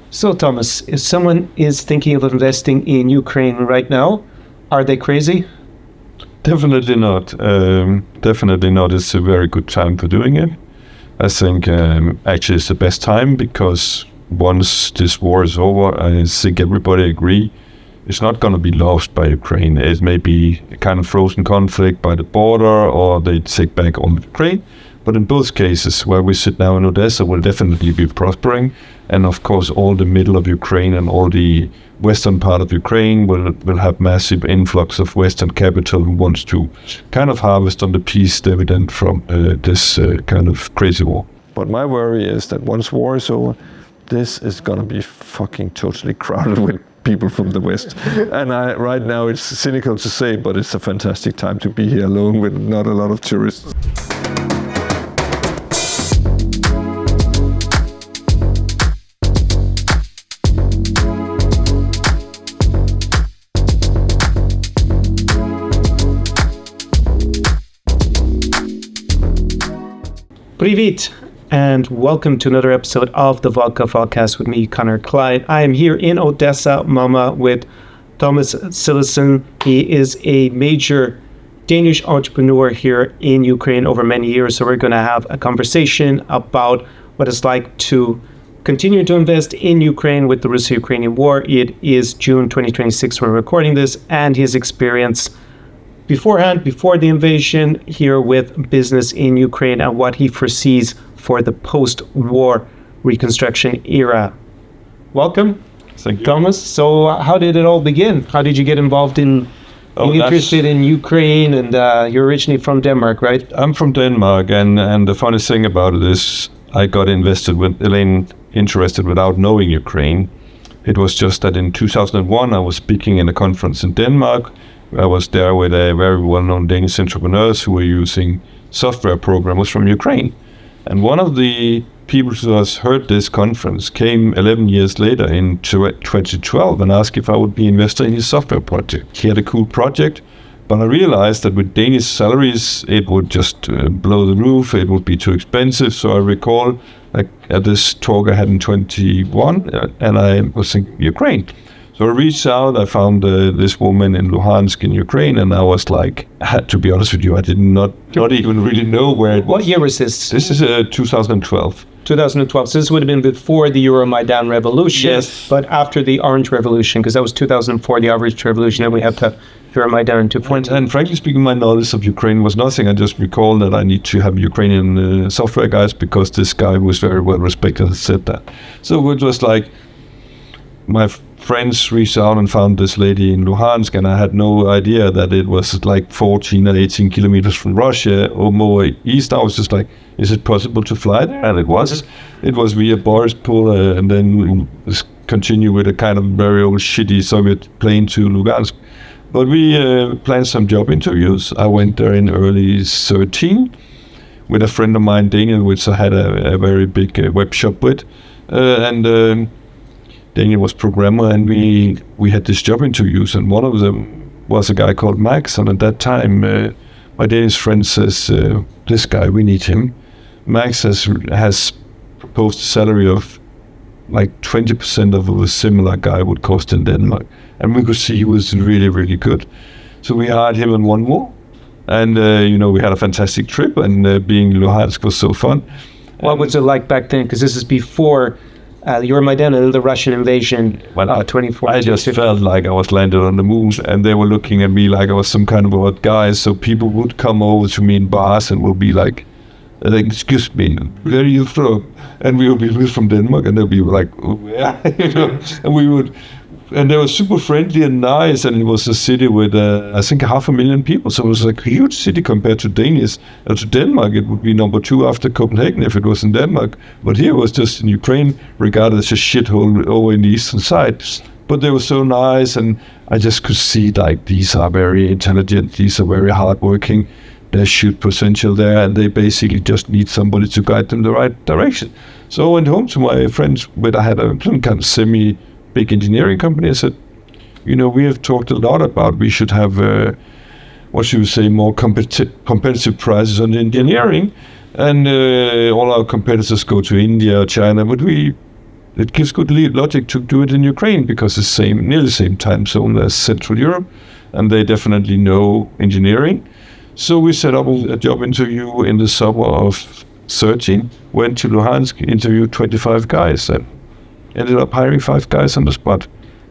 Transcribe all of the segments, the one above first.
So, Thomas, if someone is thinking of investing in Ukraine right now, are they crazy? Definitely not. Definitely not. It's a very good time for doing it. I think actually it's the best time because once this war is over, I think everybody agree it's not going to be lost by Ukraine. It may be a kind of frozen conflict by the border, or they take back all of Ukraine. But in both cases, where we sit now in Odesa will definitely be prospering. And of course, all the middle of Ukraine and all the western part of Ukraine will have massive influx of Western capital who wants to kind of harvest on the peace dividend from this kind of crazy war. But my worry is that once war is over, this is going to be fucking totally crowded with people from the West. And right now it's cynical to say, but it's a fantastic time to be here alone with not a lot of tourists. Привit, and welcome to another episode of the Vodka Vodkast with me, Conor Clyne. I am here in Odesa, Mama, with Thomas Sillesen. He is a major Danish entrepreneur here in Ukraine over many years. So we're going to have a conversation about what it's like to continue to invest in Ukraine with the Russo-Ukrainian War. It is June 2026 when we're recording this, and his experience beforehand, before the invasion, here with business in Ukraine and what he foresees for the post-war reconstruction era. Welcome, Thank you. Thomas. So how did it all begin? How did you get involved in being interested in Ukraine? And you're originally from Denmark, right? I'm from Denmark, and the funny thing about it is I got interested without knowing Ukraine. It was just that in 2001 I was speaking in a conference in Denmark. I was there with a very well-known Danish entrepreneurs who were using software programmers from Ukraine. And one of the people who has heard this conference came 11 years later in 2012 and asked if I would be investor in his software project. He had a cool project, but I realized that with Danish salaries, it would just blow the roof. It would be too expensive. So I recall at this talk I had in 21, and I was in Ukraine. So I reached out, I found this woman in Luhansk in Ukraine, and I was like, to be honest with you, I did not even really know where it was. What year was this? This is 2012. 2012. So this would have been before the Euromaidan revolution, yes, but after the Orange Revolution, because that was 2004, the Orange Revolution, and we have the Euromaidan in 2014. And frankly speaking, my knowledge of Ukraine was nothing. I just recall that I need to have Ukrainian software guys because this guy was very well respected and said that. So it was like, my friends reached out and found this lady in Luhansk, and I had no idea that it was like 14 or 18 kilometers from Russia or more east. I was just like, is it possible to fly there? And it was. It was via Boryspil, and then continue with a kind of very old shitty Soviet plane to Luhansk. But we planned some job interviews. I went there in early 2013 with a friend of mine, Daniel, which I had a very big web shop with. Daniel was programmer, and we had this job interviews, and one of them was a guy called Max. And at that time, my Danish friend says, this guy, we need him. Max has proposed a salary of like 20% of a similar guy would cost in Denmark. And we could see he was really, really good. So we hired him and one more. And, we had a fantastic trip, and being in Luhansk was so fun. What was it like back then? Because this is before Euromaidan and the Russian invasion, 2014. I just felt like I was landed on the moon, and they were looking at me like I was some kind of odd guy. So people would come over to me in bars and would be like, excuse me, where are you from? And we would be, we're from Denmark, and they'd be like, oh, yeah, and we would, and they were super friendly and nice, and it was a city with, I think, 500,000 people, so it was like a huge city compared to to Denmark. It would be number 2 after Copenhagen if it was in Denmark, but here it was just in Ukraine, regarded as a shithole over in the eastern side. But they were so nice, and I just could see, like, these are very intelligent, these are very hardworking, there's huge potential there, and they basically just need somebody to guide them the right direction. So I went home to my friends, but I had a kind of semi-big engineering company. I said, we have talked a lot about we should have, more competitive prices on engineering, and all our competitors go to India or China, but we it gives good logic to do it in Ukraine because it's nearly the same time zone as Central Europe, and they definitely know engineering. So we set up a job interview in the summer of 13, went to Luhansk, interviewed 25 guys, and ended up hiring 5 guys on the spot.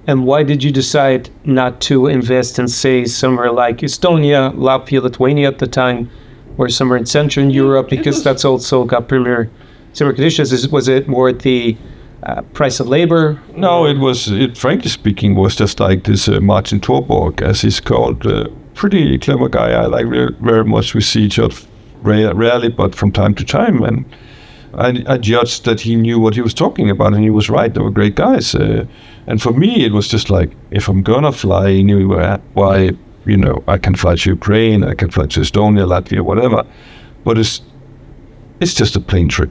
And why did you decide not to invest in, say, somewhere like Estonia, Latvia, Lithuania at the time, or somewhere in Central Europe, because that's also got similar conditions? Was it more the price of labor? No, it frankly speaking, was just like this Martin Torborg, as he's called, pretty clever guy. I like very much. We see each other rarely, but from time to time, and I judged that he knew what he was talking about, and he was right. They were great guys. And for me, it was just like, if I'm gonna fly anywhere, why, I can fly to Ukraine, I can fly to Estonia, Latvia, whatever. But it's just a plane trip.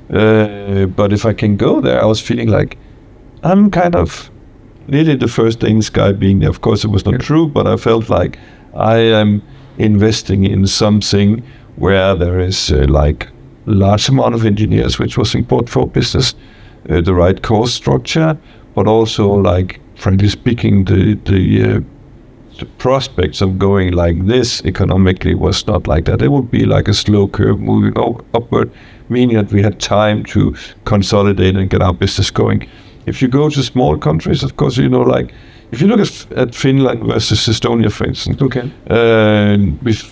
But if I can go there, I was feeling like I'm kind of nearly the first Danish guy being there. Of course, it was not true, but I felt like I am investing in something where there is like large amount of engineers, which was important for business, the right cost structure, but also, like, frankly speaking, the prospects of going like this economically was not like that. It would be like a slow curve moving upward, meaning that we had time to consolidate and get our business going. If you go to small countries, of course, like, if you look at Finland versus Estonia, for instance,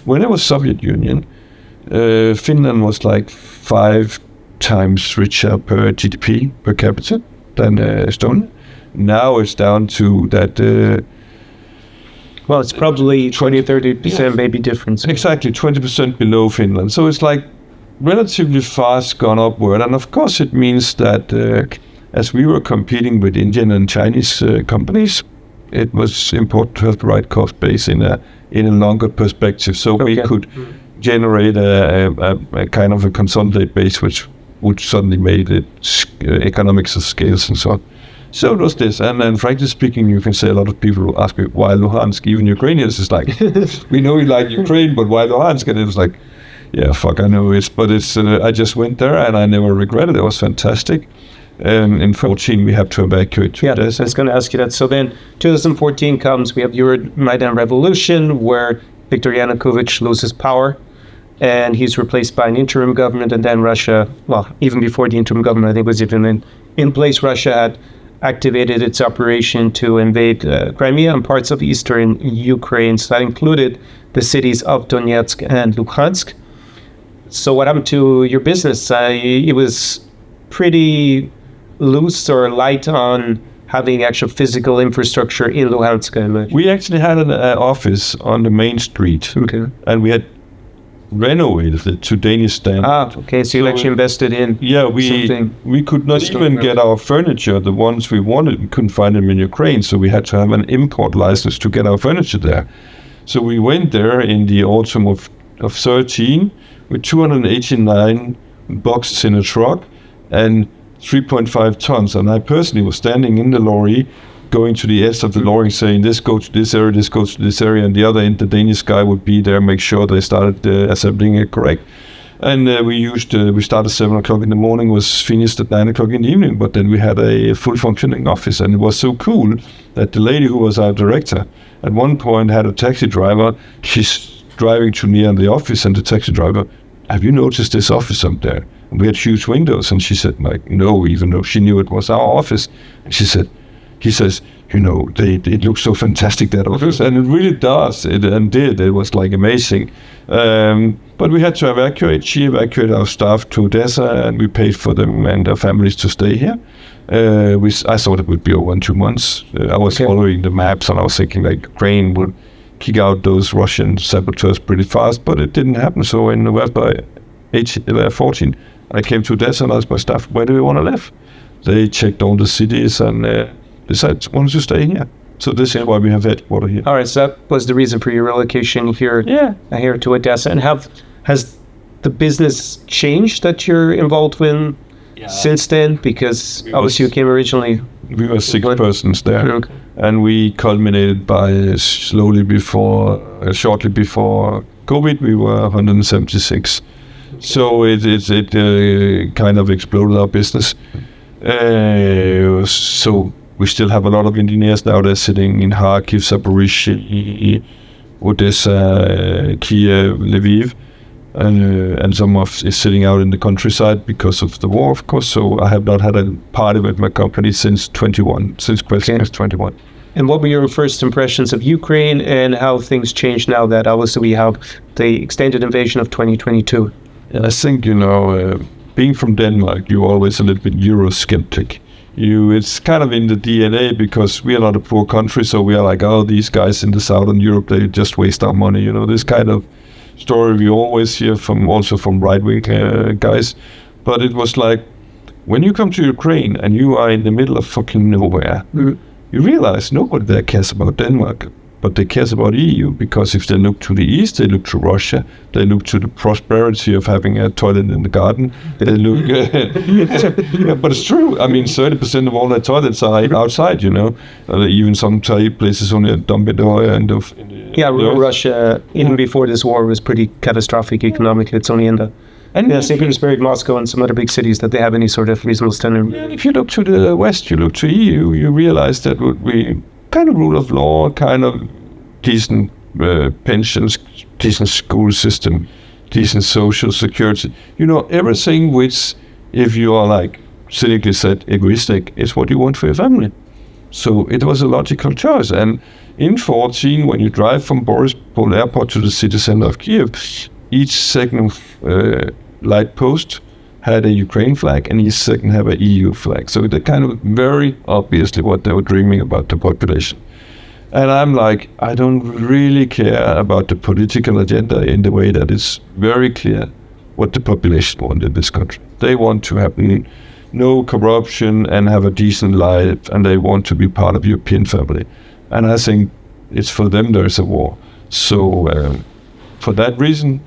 when it was Soviet Union, Finland was like 5 times richer per GDP, per capita, than Estonia. Now it's down to that... well, it's probably 20-30% maybe difference. Exactly, 20% below Finland. So it's like relatively fast gone upward. And of course it means that as we were competing with Indian and Chinese companies, it was important to have the right cost base in a longer perspective. So we could generate a kind of a consolidated base which would suddenly make it economics of scales and so on. So it was this, and then frankly speaking, you can say a lot of people ask me why Luhansk. Even Ukrainians is like, we know you like Ukraine, but why Luhansk? And it was like, yeah, fuck, I know it, but it's. I just went there and I never regretted it. It was fantastic. In 2014, we have to evacuate to Odesa. I was going to ask you that. So then 2014 comes, we have Euromaidan revolution where Viktor Yanukovych loses power and he's replaced by an interim government, and then Russia, well, even before the interim government, I think was even in place, Russia had activated its operation to invade Crimea and parts of eastern Ukraine. So that included the cities of Donetsk and Luhansk. So what happened to your business? It was pretty loose or light on having actual physical infrastructure in Luhansk. We actually had an office on the main street, and we had renovated it to Danish standard. Okay. So you actually invested in something. We could not even get our furniture, the ones we wanted. We couldn't find them in Ukraine, so we had to have an import license to get our furniture there. So we went there in the autumn of 13 with 289 boxes in a truck and 3.5 tons. And I personally was standing in the lorry, going to the edge of the lorry, saying, this goes to this area, this goes to this area, and the other end, the Danish guy would be there, make sure they started assembling it correct. And we started 7 o'clock in the morning, was finished at 9 o'clock in the evening, but then we had a full functioning office, and it was so cool that the lady who was our director at one point had a taxi driver. She's driving to near the office, and the taxi driver, have you noticed this office up there? And we had huge windows, and she said, like, no, even though she knew it was our office. And he says, it looks so fantastic, that office, and it really does. It was like amazing. But we had to evacuate. She evacuated our staff to Odesa, and we paid for them and their families to stay here. I thought it would be over in 2 months. I was following the maps, and I was thinking like Ukraine would kick out those Russian saboteurs pretty fast, but it didn't happen. So in November 14, I came to Odesa and asked my staff, where do we want to live? They checked all the cities and decided wanted to stay here. So this is why we have headquarters here. All right, so that was the reason for your relocation here to Odesa. And has the business changed that you're involved with since then? Because obviously you came originally. We were 6 persons there, and we culminated by shortly before COVID, we were 176. So it kind of exploded our business. So we still have a lot of engineers now. They're sitting in Kharkiv, Zaporizhzhia, Odesa, Kiev, Lviv, and some of is sitting out in the countryside because of the war, of course. So I have not had a party with my company since Christmas 21. And what were your first impressions of Ukraine and how things changed now that obviously we have the extended invasion of 2022? I think, being from Denmark, you're always a little bit Eurosceptic. It's kind of in the DNA because we are not a poor country, so we are like, oh, these guys in the southern Europe, they just waste our money. This kind of story we always hear from right-wing guys. But it was like, when you come to Ukraine and you are in the middle of fucking nowhere, you realize nobody there cares about Denmark, but they cares about EU, because if they look to the east, they look to Russia, they look to the prosperity of having a toilet in the garden, they look... yeah, but it's true. I mean, 30% of all their toilets are outside, even some places only a Dumbledore and of... Russia, even before this war, was pretty catastrophic economically. It's only in the... St. Petersburg, Moscow, and some other big cities that they have any sort of reasonable standard. And if you look to the West, you look to EU, you realize that would be kind of rule of law, kind of decent pensions, decent school system, decent social security. Everything which, if you are like cynically said, egoistic, is what you want for your family. So it was a logical choice. And in 2014, when you drive from Borispol Airport to the city center of Kiev, each second light post had a Ukraine flag, and each second have an EU flag. So they're kind of very obviously what they were dreaming about the population. And I'm like, I don't really care about the political agenda in the way that it's very clear what the population want in this country. They want to have no corruption and have a decent life, and they want to be part of the European family. And I think it's for them there's a war. So for that reason,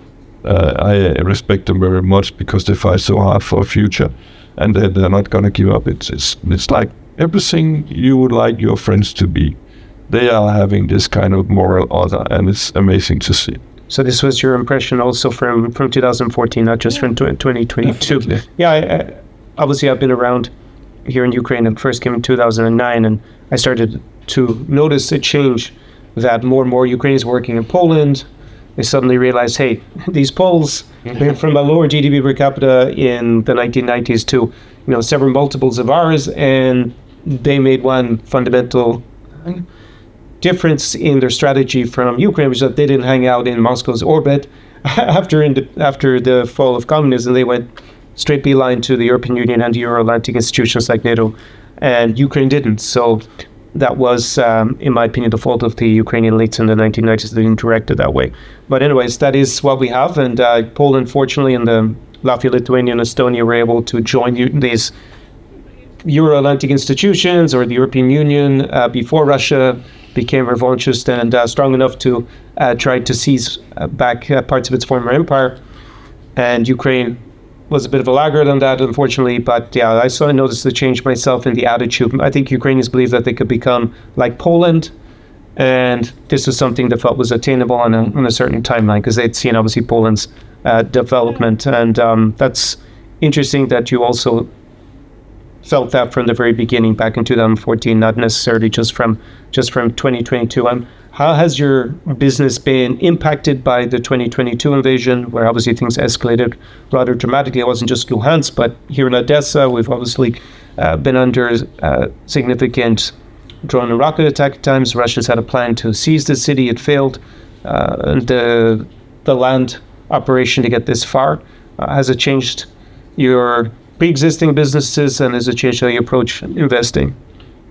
I respect them very much, because they fight so hard for a future, and they're not going to give up. It's like everything you would like your friends to be. They are having this kind of moral order, and it's amazing to see. So this was your impression also from 2014, not just from 2022. Definitely. Yeah, obviously I've been around here in Ukraine, and first came in 2009, and I started to notice a change that more and more Ukrainians working in Poland, they suddenly realized, hey, these Poles went from a lower GDP per capita in the 1990s to, several multiples of ours, and they made one fundamental difference in their strategy from Ukraine, which is that they didn't hang out in Moscow's orbit. After the fall of communism, they went straight beeline to the European Union and the Euro-Atlantic institutions like NATO, and Ukraine didn't. So that was, in my opinion, the fault of the Ukrainian elites in the 1990s. They didn't direct it that way. But anyways, that is what we have. And Poland, fortunately, and the Latvia, Lithuania, and Estonia were able to join these Euro-Atlantic institutions or the European Union before Russia became revanchist and strong enough to try to seize back parts of its former empire. And Ukraine was a bit of a laggard on that, unfortunately, but yeah, I noticed the change myself in the attitude. I think Ukrainians believe that they could become like Poland, and this is something they felt was attainable on a certain timeline, because they'd seen obviously Poland's development, and that's interesting that you also felt that from the very beginning back in 2014, not necessarily just from 2022. How has your business been impacted by the 2022 invasion, where obviously things escalated rather dramatically? It wasn't just Luhansk, but here in Odesa, we've obviously been under significant drone and rocket attack at times. Russians had a plan to seize the city. It failed. And the land operation to get this far, has it changed your pre-existing businesses, and has it changed how you approach investing?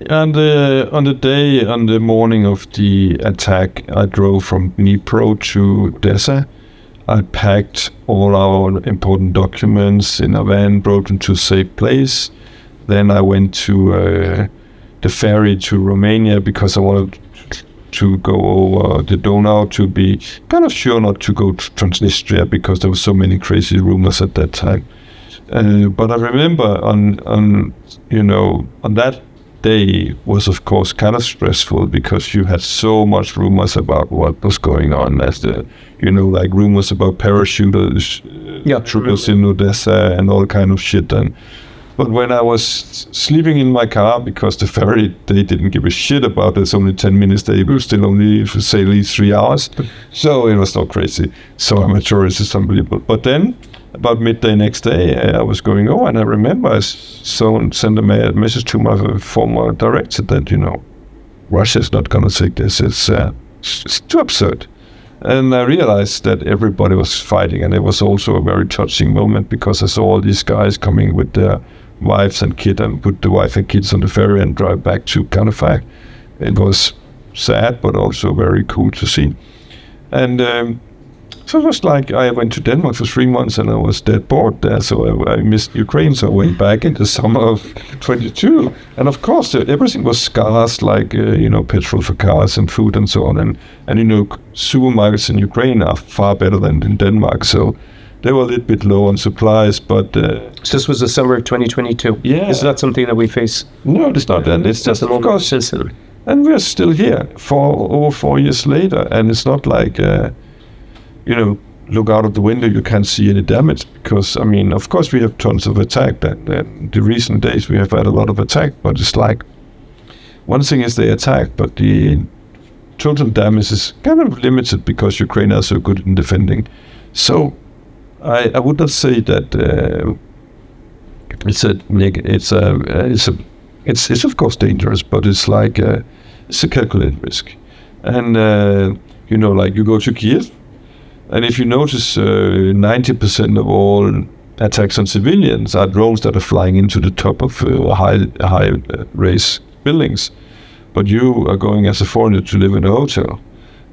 And on the morning of the attack, I drove from Dnipro to Odesa. I packed all our important documents in a van, brought them to a safe place. Then I went to the ferry to Romania, because I wanted to go over the Donau to be kind of sure not to go to Transnistria, because there were so many crazy rumors at that time. But I remember on that day was of course kind of stressful, because you had so much rumors about what was going on, as like rumors about parachuters, troopers in Odessa and all kind of shit. But But when I was sleeping in my car, because the ferry, they didn't give a shit about it's only 10 minutes, they were still only, for say, at least 3 hours. So it was not crazy. So amateur is unbelievable. But then, about midday next day, I was going, and I remember I sent a message to my former director that, Russia's not going to take this. It's too absurd. And I realized that everybody was fighting, and it was also a very touching moment because I saw all these guys coming with their wives and kids and put the wife and kids on the ferry and drive back to Conor. It was sad, but also very cool to see. And so it was like I went to Denmark for 3 months and I was dead bored there, so I missed Ukraine, so I went back in the summer of 22. And of course, everything was scarce, like, petrol for cars and food and so on. And supermarkets in Ukraine are far better than in Denmark, so they were a little bit low on supplies, but... So this was the summer of 2022? Yeah. Is that something that we face? No, it's not. And it's just, of course, and we're still here over 4 years later, and it's not like... look out of the window, you can't see any damage because, of course we have tons of attack. And the recent days we have had a lot of attack, but it's like, one thing is they attack, but the total damage is kind of limited because Ukraine are so good in defending. So I would not say that it's of course dangerous, but it's like it's a calculated risk. And like you go to Kiev, and if you notice, 90% of all attacks on civilians are drones that are flying into the top of high-rise buildings. But you are going as a foreigner to live in a hotel.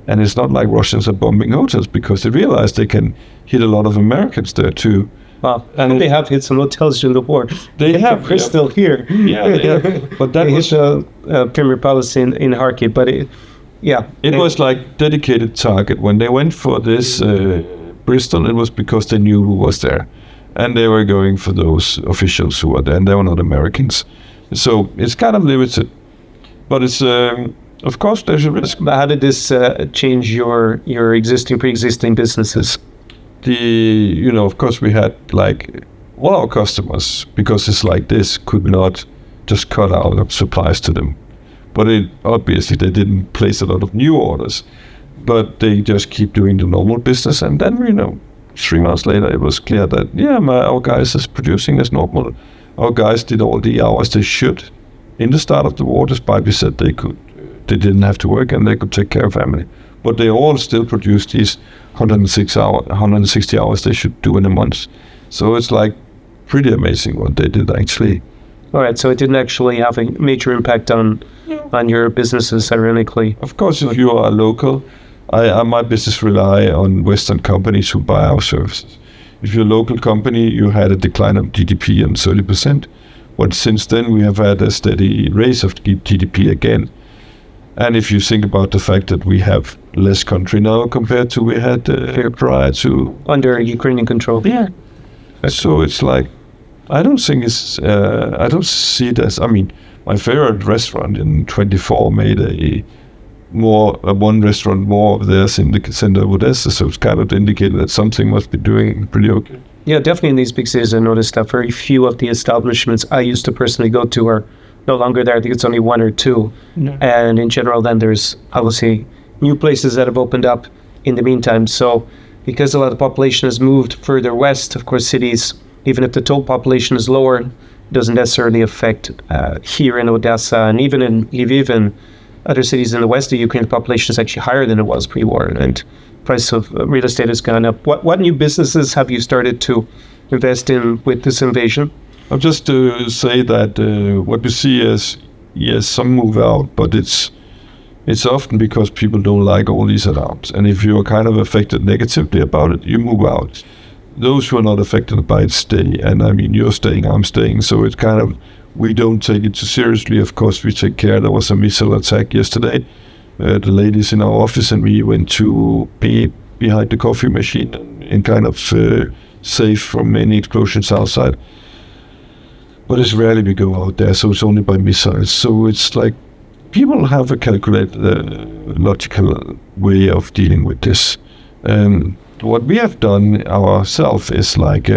And it's not like Russians are bombing hotels because they realize they can hit a lot of Americans there too. Wow. And they have hit some hotels during the war. They have. They're still here. Yeah, they have. But that they was... hit Premier Palace in Kharkiv, but it was like dedicated target. When they went for this Bristol, it was because they knew who was there. And they were going for those officials who were there, and they were not Americans. So it's kind of limited. But it's, of course, there's a risk. How did this change your pre-existing businesses? Of course, we had like all our customers, because it's like this, could not just cut out supplies to them. But obviously they didn't place a lot of new orders, but they just keep doing the normal business. And then, 3 months later, it was clear that, our guys is producing as normal. Our guys did all the hours they should in the start of the war, despite we said they didn't have to work and they could take care of family. But they all still produced these 160 hours they should do in a month. So it's like pretty amazing what they did actually. All right, so it didn't actually have a major impact on your businesses, ironically. Of course, if you are local, my business rely on Western companies who buy our services. If you're a local company, you had a decline of GDP on 30%. But since then, we have had a steady raise of GDP again. And if you think about the fact that we have less country now compared to we had prior to... Under Ukrainian control. Yeah. So it's like, I don't think I don't see it as, my favorite restaurant in 24 made one restaurant more of theirs in the center of Odesa, so it's kind of indicated that something must be doing pretty okay. Yeah, definitely in these big cities I noticed that very few of the establishments I used to personally go to are no longer there. I think it's only 1 or 2. No. And in general then there's obviously new places that have opened up in the meantime. So because a lot of the population has moved further west, of course cities, even if the total population is lower, doesn't necessarily affect here in Odesa and even in Lviv and other cities in the west of Ukraine. The population is actually higher than it was pre-war, and price of real estate has gone up. What new businesses have you started to invest in with this invasion? I'll just say that what we see is, yes, some move out, but it's often because people don't like all these alarms. And if you're kind of affected negatively about it, you move out. Those who are not affected by it stay. And you're staying, I'm staying. So it's kind of, we don't take it too seriously. Of course, we take care. There was a missile attack yesterday. The ladies in our office and we went to be behind the coffee machine and kind of safe from any explosions outside. But it's rarely we go out there, so it's only by missiles. So it's like people have a calculated, logical way of dealing with this. What we have done ourselves is like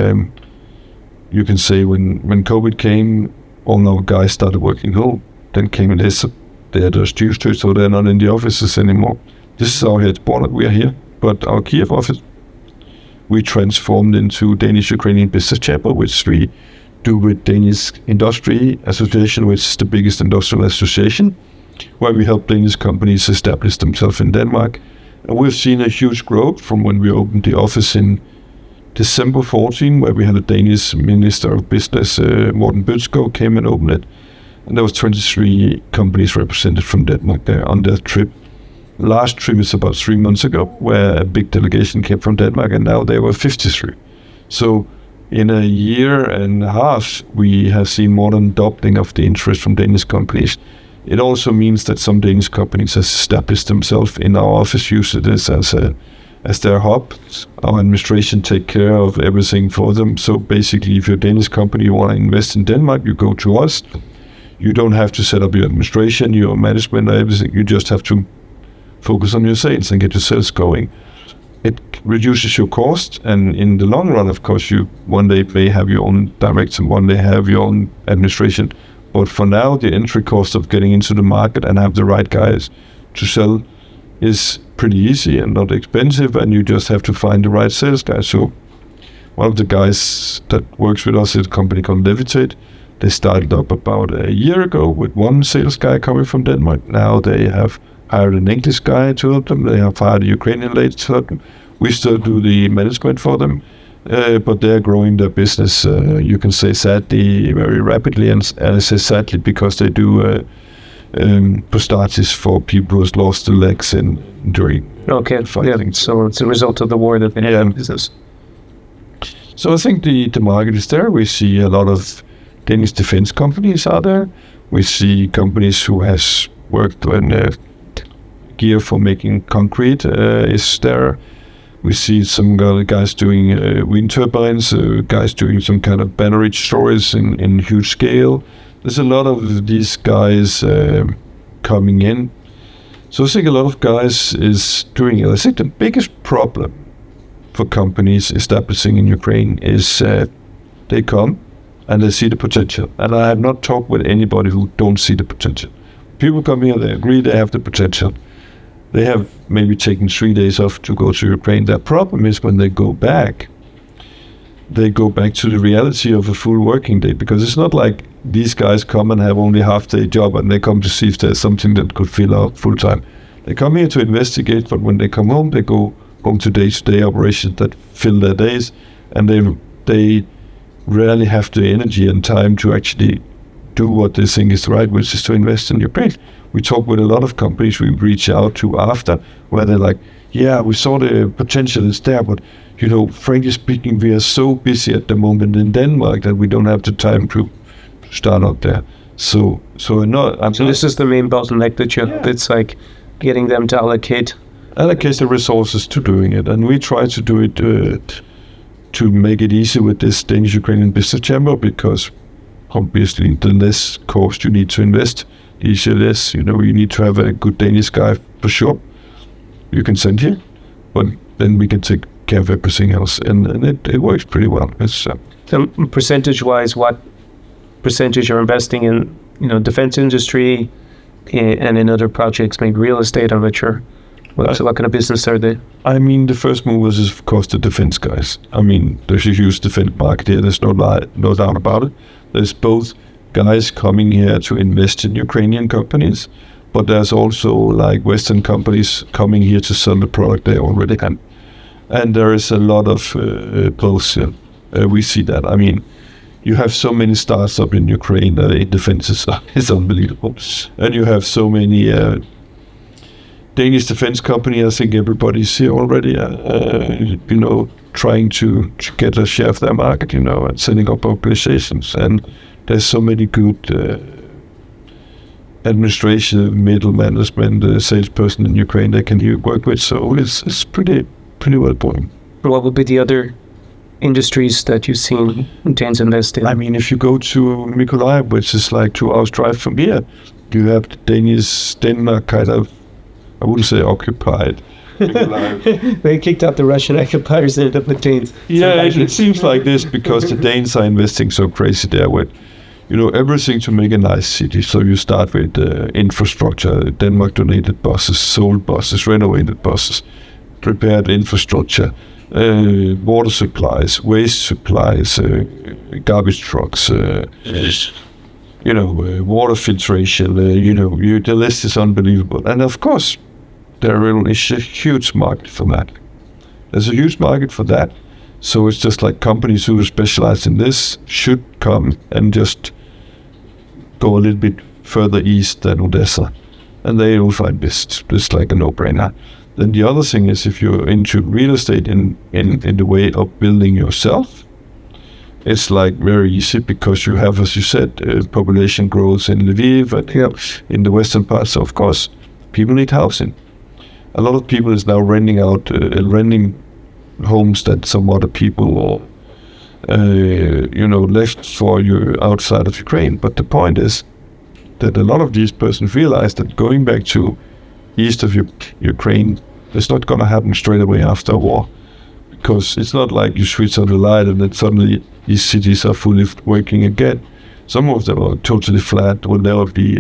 you can say when COVID came, all our guys started working home. Then came Odesa. They are just used to it, so they're not in the offices anymore. This is our headquarters. We are here, but our Kiev office, we transformed into Danish Ukrainian Business Chamber, which we do with Danish Industry Association, which is the biggest industrial association, where we help Danish companies establish themselves in Denmark. And we've seen a huge growth from when we opened the office in December 14, where we had a Danish Minister of Business, Morten Bødskov, came and opened it. And there was 23 companies represented from Denmark there on that trip. Last trip is about 3 months ago, where a big delegation came from Denmark, and now there were 53. So in a year and a half, we have seen more than doubling of the interest from Danish companies. It also means that some Danish companies have established themselves in our office, use this as their hub. Our administration take care of everything for them. So basically, if you're a Danish company, you want to invest in Denmark, you go to us. You don't have to set up your administration, your management, everything. You just have to focus on your sales and get your sales going. It reduces your cost, and in the long run, of course, you one day may have your own director, one day have your own administration. But for now, the entry cost of getting into the market and have the right guys to sell is pretty easy and not expensive, and you just have to find the right sales guys. So one of the guys that works with us is a company called Levitate. They started up about a year ago with one sales guy coming from Denmark. Now they have hired an English guy to help them. They have hired a Ukrainian lady to help them. We still do the management for them, but they're growing their business, you can say sadly, very rapidly. And I say sadly because they do prosthesis for people who have lost their legs during fighting. Yeah. So it's a result of the war that they have in business. So I think the market is there. We see a lot of Danish defense companies are there. We see companies who has worked on gear for making concrete is there. We see some guys doing wind turbines, guys doing some kind of battery storage in huge scale. There's a lot of these guys coming in. So I think a lot of guys is doing it. I think the biggest problem for companies establishing in Ukraine is they come and they see the potential. And I have not talked with anybody who don't see the potential. People come here, they agree they have the potential. They have maybe taken 3 days off to go to Ukraine. Their problem is when they go back to the reality of a full working day, because it's not like these guys come and have only half-day job and they come to see if there's something that could fill out full-time. They come here to investigate, but when they come home, they go home to day-to-day operations that fill their days, and they rarely have the energy and time to actually do what they think is right, which is to invest in Ukraine. We talk with a lot of companies we reach out to after, where they're like, yeah, we saw the potential is there, but, frankly speaking, we are so busy at the moment in Denmark that we don't have the time to start out there. So this is the main bottleneck that it's like getting them to allocate the resources to doing it. And we try to do it to make it easy with this Danish Ukrainian Business Chamber, because obviously the less cost you need to invest, the easier it is. You need to have a good Danish guy for sure. You can send here, but then we can take care of everything else, and it works pretty well. So percentage-wise, what percentage are investing in, defense industry and in other projects, maybe real estate? I'm not sure. What kind of business are they? I mean, the first movers is, of course, the defense guys. I mean, there's a huge defense market here. There's no doubt about it. There's both guys coming here to invest in Ukrainian companies, but there's also like Western companies coming here to sell the product they already have. And there is a lot of both. We see that. I mean, you have so many startups in Ukraine that in defense is unbelievable. And you have so many Danish defense company. I think everybody's here already, trying to get a share of their market, and setting up organizations. And there's so many good administration, middle management, salesperson in Ukraine they can work with. So it's pretty well going. What would be the other industries that you've seen Danes invest in? I mean, if you go to Mykolaiv, which is like 2 hours drive from here, you have Denmark kind of, I wouldn't say occupied, They kicked out the Russian occupiers and ended up with Danes. Yeah, it seems like this because the Danes are investing so crazy there with, everything to make a nice city. So you start with infrastructure, Denmark donated buses, sold buses, renovated buses, prepared infrastructure, water supplies, waste supplies, garbage trucks, water filtration, the list is unbelievable. And of course, there is a huge market for that. There's a huge market for that. So it's just like companies who are specialized in this should come and just go a little bit further east than Odesa. And they will find this. It's like a no-brainer. Then the other thing is if you're into real estate in the way of building yourself, it's like very easy because you have, as you said, population growth in Lviv and in the western parts. So of course, people need housing. A lot of people is now renting homes that some other people left for you outside of Ukraine. But the point is that a lot of these persons realize that going back to east of Ukraine is not going to happen straight away after a war. Because it's not like you switch on the light and then suddenly these cities are fully working again. Some of them are totally flat, will never be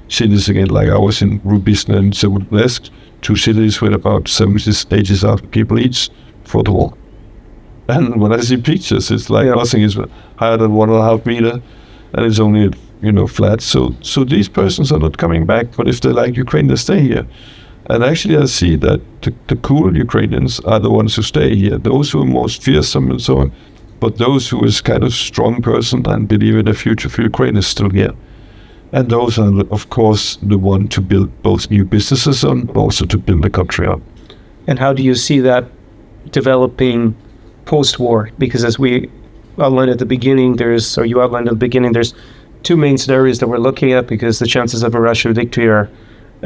cities again, like I was in Rubisna and Severodonetsk, 2 cities with about 70,000-80,000 people each for the war. And when I see pictures, it's like nothing is higher than 1.5 meter, and it's only flat. So these persons are not coming back, but if they like Ukraine, they stay here. And actually, I see that the cool Ukrainians are the ones who stay here, those who are most fearsome and so on. But those who is kind of strong person and believe in the future for Ukraine is still here. And those are, of course, the one to build both new businesses on, but also to build the country up. And how do you see that developing post-war? Because as we outlined at the beginning, there's 2 main scenarios that we're looking at because the chances of a Russian victory are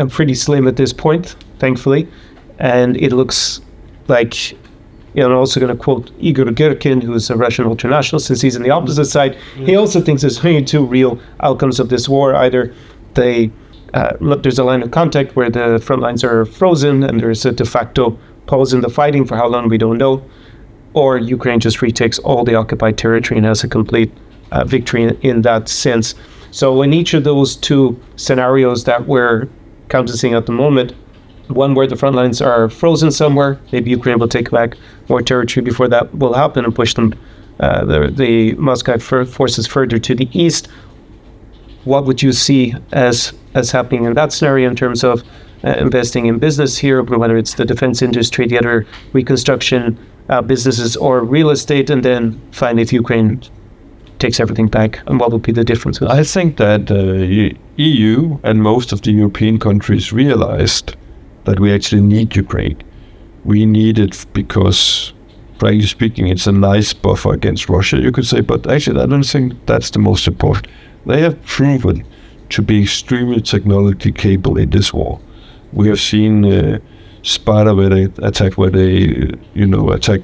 pretty slim at this point, thankfully. And it looks like, I'm also going to quote Igor Girkin, who's a Russian ultranational, since he's on the opposite side. He also thinks there's only 2 real outcomes of this war. Either there's a line of contact where the front lines are frozen and there's a de facto pause in the fighting for how long we don't know, or Ukraine just retakes all the occupied territory and has a complete victory in that sense. So in each of those 2 scenarios that we're canvassing at the moment, one where the front lines are frozen somewhere, maybe Ukraine will take back more territory before that will happen and push them, the Moscow forces further to the east. What would you see as happening in that scenario in terms of investing in business here, whether it's the defense industry, the other reconstruction businesses, or real estate, and then finally if Ukraine takes everything back, and what would be the differences? I think that EU and most of the European countries realized that we actually need Ukraine. We need it because, frankly speaking, it's a nice buffer against Russia, you could say, but actually I don't think that's the most important. They have proven to be extremely technologically capable in this war. We have seen Spider attack where they, attack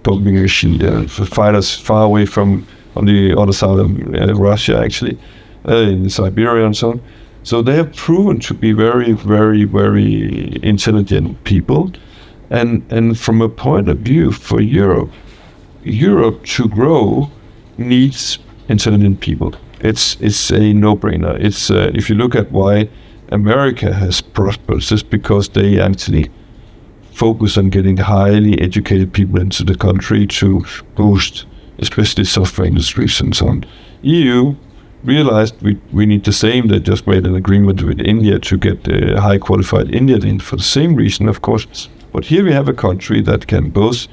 bombing machine fighters far away from on the other side of Russia, actually, in Siberia and so on. So they have proven to be very, very, very intelligent people. And from a point of view for Europe to grow needs intelligent people. It's a no-brainer. It's if you look at why America has prospered, it's because they actually focus on getting highly educated people into the country to boost especially software industries and so on. EU realized we need the same. They just made an agreement with India to get high qualified Indian in for the same reason, of course. But here we have a country that can both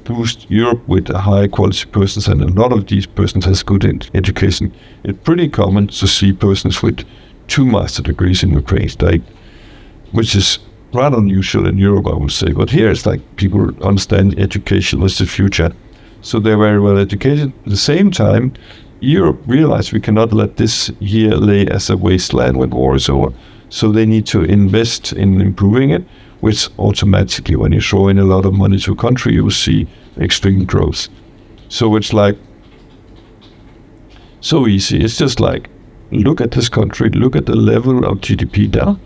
boost Europe with high quality persons, and a lot of these persons has good education. It's pretty common to see persons with 2 master degrees in Ukraine, which is rather unusual in Europe, I would say. But here it's like people understand education is the future. So they're very well educated. At the same time, Europe realized we cannot let this year lay as a wasteland when war is over. So they need to invest in improving it, which automatically, when you throw in a lot of money to a country, you will see extreme growth. So it's like so easy. It's just like, look at this country, look at the level of GDP now,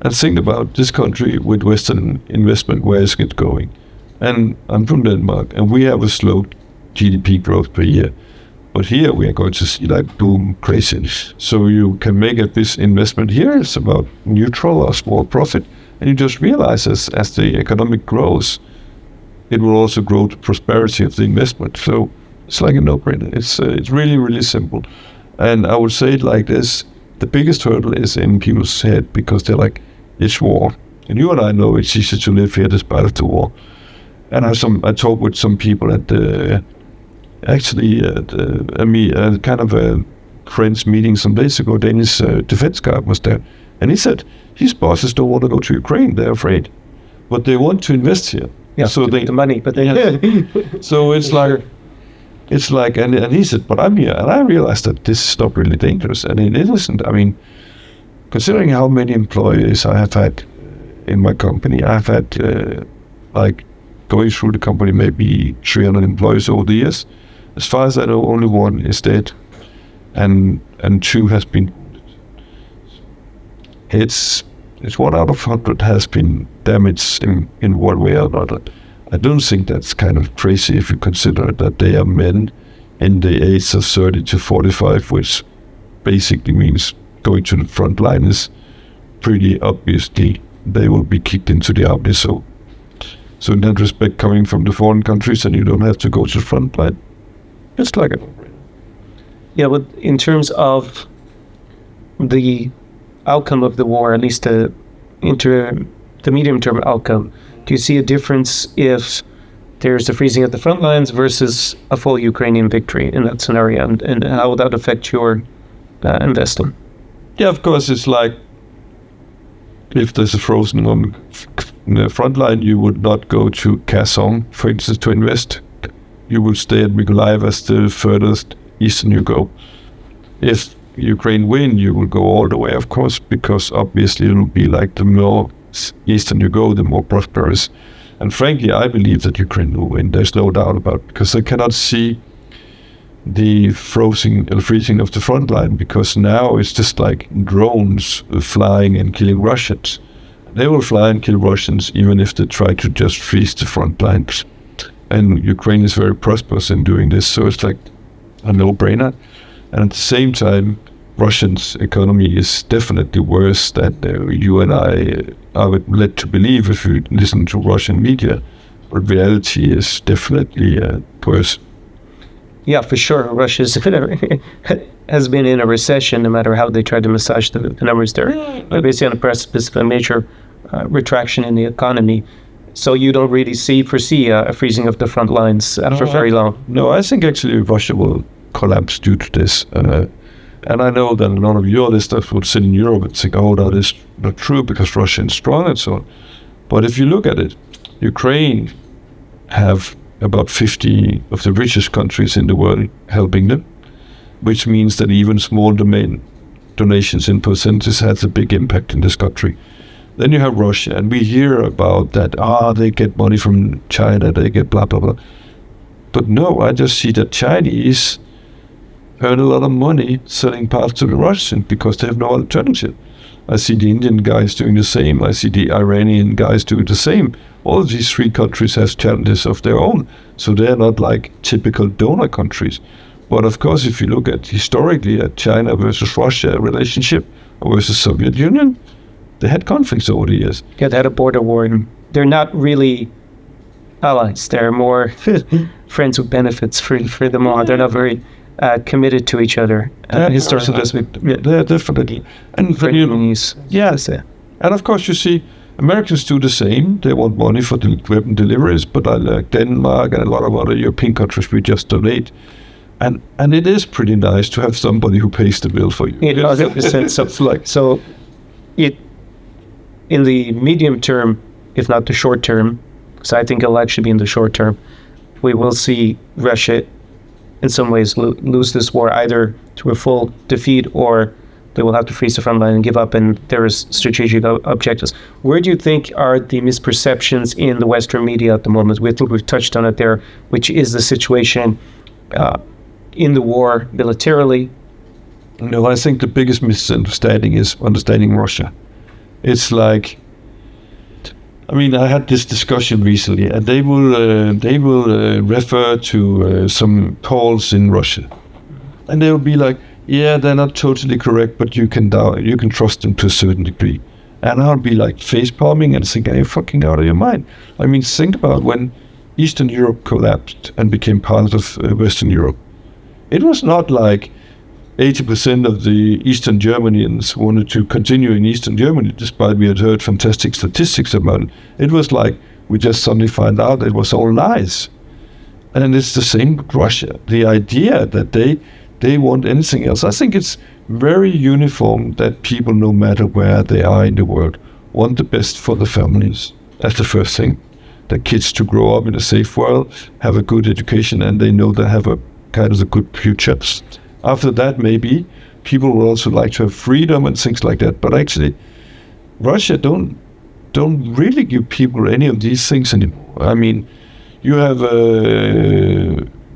and think about this country with Western investment, where is it going? And I'm from Denmark, and we have a slow GDP growth per year. But here we are going to see like boom craziness. So you can make this investment here, it's about neutral or small profit. And you just realize as the economic grows, it will also grow the prosperity of the investment. So it's like a no-brainer. It's really, really simple. And I would say it like this, the biggest hurdle is in people's head, because they're like, it's war. And you and I know it's easy to live here despite of the war. And I talked with some people at a kind of a friends meeting some days ago. Danish defense guy was there, and he said his bosses don't want to go to Ukraine; they're afraid, but they want to invest here. Yeah, so they the money, but they so it's like, and he said, but I'm here, and I realized that this is not really dangerous. And it isn't. I mean, considering how many employees I have had in my company, I've had going through the company maybe 300 employees over the years. As far as I know, only one is dead, and 2 has been. It's 1 out of 100 has been damaged in one way or another. I don't think that's kind of crazy if you consider that they are men in the age of 30 to 45, which basically means going to the front line is pretty obviously they will be kicked into the army. So in that respect, coming from the foreign countries and you don't have to go to the front line, it's like a no-brainer. Yeah, but in terms of the outcome of the war, at least the medium-term outcome, do you see a difference if there's a freezing at the front lines versus a full Ukrainian victory in that scenario, and how would that affect your investing? Yeah, of course, it's like if there's a frozen on the front line, you would not go to Kherson, for instance, to invest. You will stay at Mykolaiv as the furthest eastern you go. If Ukraine win, you will go all the way, of course, because obviously it will be like the more eastern you go, the more prosperous. And frankly, I believe that Ukraine will win. There's no doubt about it, because I cannot see the freezing of the front line, because now it's just like drones flying and killing Russians. They will fly and kill Russians even if they try to just freeze the front lines. And Ukraine is very prosperous in doing this, so it's like a no-brainer. And at the same time, Russia's economy is definitely worse than you and I are led to believe if you listen to Russian media. But reality is definitely worse. Yeah, for sure. Russia has been in a recession, no matter how they try to massage the numbers there. They're basically on the precipice of a major retraction in the economy. So you don't really foresee a freezing of the front lines for very long? No, I think actually Russia will collapse due to this. And I know that a lot of your listeners would sit in Europe and think, oh, that is not true because Russia is strong and so on. But if you look at it, Ukraine have about 50 of the richest countries in the world helping them, which means that even small donations in percentages has a big impact in this country. Then you have Russia, and we hear about that, they get money from China, they get blah, blah, blah. But no, I just see that Chinese earn a lot of money selling parts to the Russians because they have no alternative. I see the Indian guys doing the same. I see the Iranian guys doing the same. All of these 3 countries have challenges of their own, so they're not like typical donor countries. But of course, if you look at historically at China versus Russia relationship versus Soviet Union, they had conflicts over the years. Yeah, they had a border war, and they're not really allies. They're more friends with benefits for them all. They're not very committed to each other. Historically, they're definitely. And yes. And of course, you see, Americans do the same. They want money for the weapon deliveries, but like Denmark and a lot of other European countries, we just donate. And it is pretty nice to have somebody who pays the bill for you. 100%. So in the medium term, if not the short term, because I think it'll actually be in the short term, we will see Russia in some ways lose this war either to a full defeat, or they will have to freeze the front line and give up, and there is strategic objectives. Where do you think are the misperceptions in the Western media at the moment? We think we've touched on it there, which is the situation in the war militarily. No, I think the biggest misunderstanding is understanding Russia. It's like, I mean, I had this discussion recently, and they will refer to some polls in Russia, and they will be like, yeah, they're not totally correct, but you can trust them to a certain degree. And I'll be like face palming and think, are you fucking out of your mind? I mean, think about when Eastern Europe collapsed and became part of Western Europe. It was not like 80% of the Eastern Germanians wanted to continue in Eastern Germany, despite we had heard fantastic statistics about it. It was like we just suddenly find out it was all lies. And it's the same with Russia. The idea that they want anything else. I think it's very uniform that people, no matter where they are in the world, want the best for the families. That's the first thing. The kids to grow up in a safe world, have a good education, and they know they have a kind of a good future. After that, maybe people will also like to have freedom and things like that. But actually, Russia don't really give people any of these things anymore. I mean, you have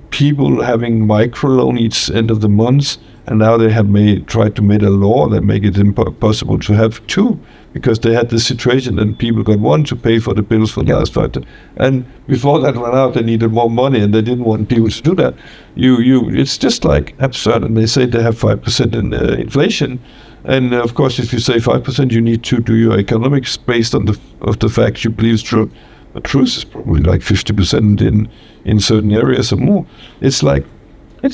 people having microloan each end of the month, and now they have tried to make a law that make it impossible to have two, because they had this situation and people got one to pay for the bills for the last 5 days. And before that ran out, they needed more money, and they didn't want people to do that. It's just like absurd. And they say they have 5% in inflation, and of course, if you say 5%, you need to do your economics based on the facts you believe is true. The truth is probably like 50% in certain areas or more. It's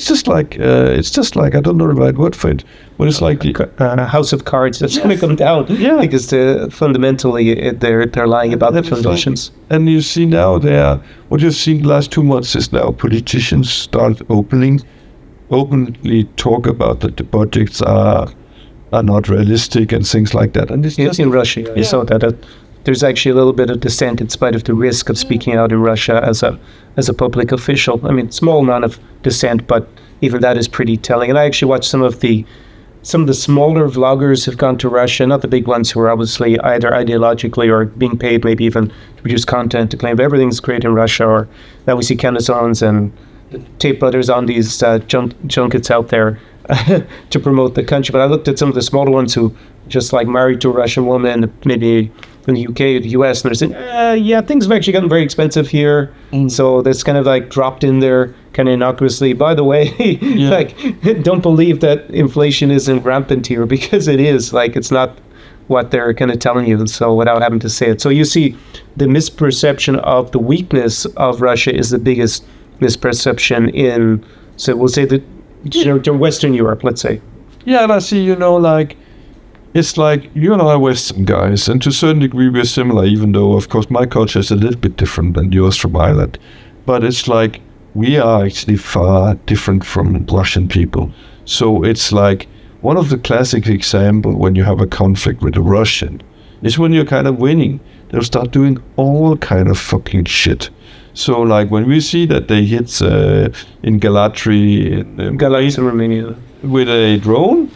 just like I don't know the right word for it, but it's like a house of cards that's going to come down. Yeah, because fundamentally they're lying about the foundations. And you see now what you've seen the last 2 months is now politicians start openly talk about that the budgets are not realistic and things like that. And it's just in Russia. I saw that. There's actually a little bit of dissent in spite of the risk of speaking out in Russia as a public official. I mean, small amount of dissent, but even that is pretty telling. And I actually watched some of the smaller vloggers have gone to Russia, not the big ones who are obviously either ideologically or being paid maybe even to produce content to claim that everything's great in Russia, or now we see Kennezones and Tape Brothers on these junkets out there to promote the country. But I looked at some of the smaller ones who just like married to a Russian woman, maybe from the UK or the US, and they're saying, things have actually gotten very expensive here. So that's kind of like dropped in there kind of innocuously. By the way, like, don't believe that inflation isn't rampant here, because it is. Like, it's not what they're kind of telling you, so without having to say it. So you see, the misperception of the weakness of Russia is the biggest misperception in, so we'll say that, Western Europe, let's say. Yeah, and I see, like, it's like you and I are Western guys, and to a certain degree we're similar, even though, of course, my culture is a little bit different than yours from Ireland. But it's like we are actually far different from Russian people. So it's like one of the classic examples when you have a conflict with a Russian is when you're kind of winning, they'll start doing all kind of fucking shit. So like when we see that they hit in Galatri, in Romania, with a drone,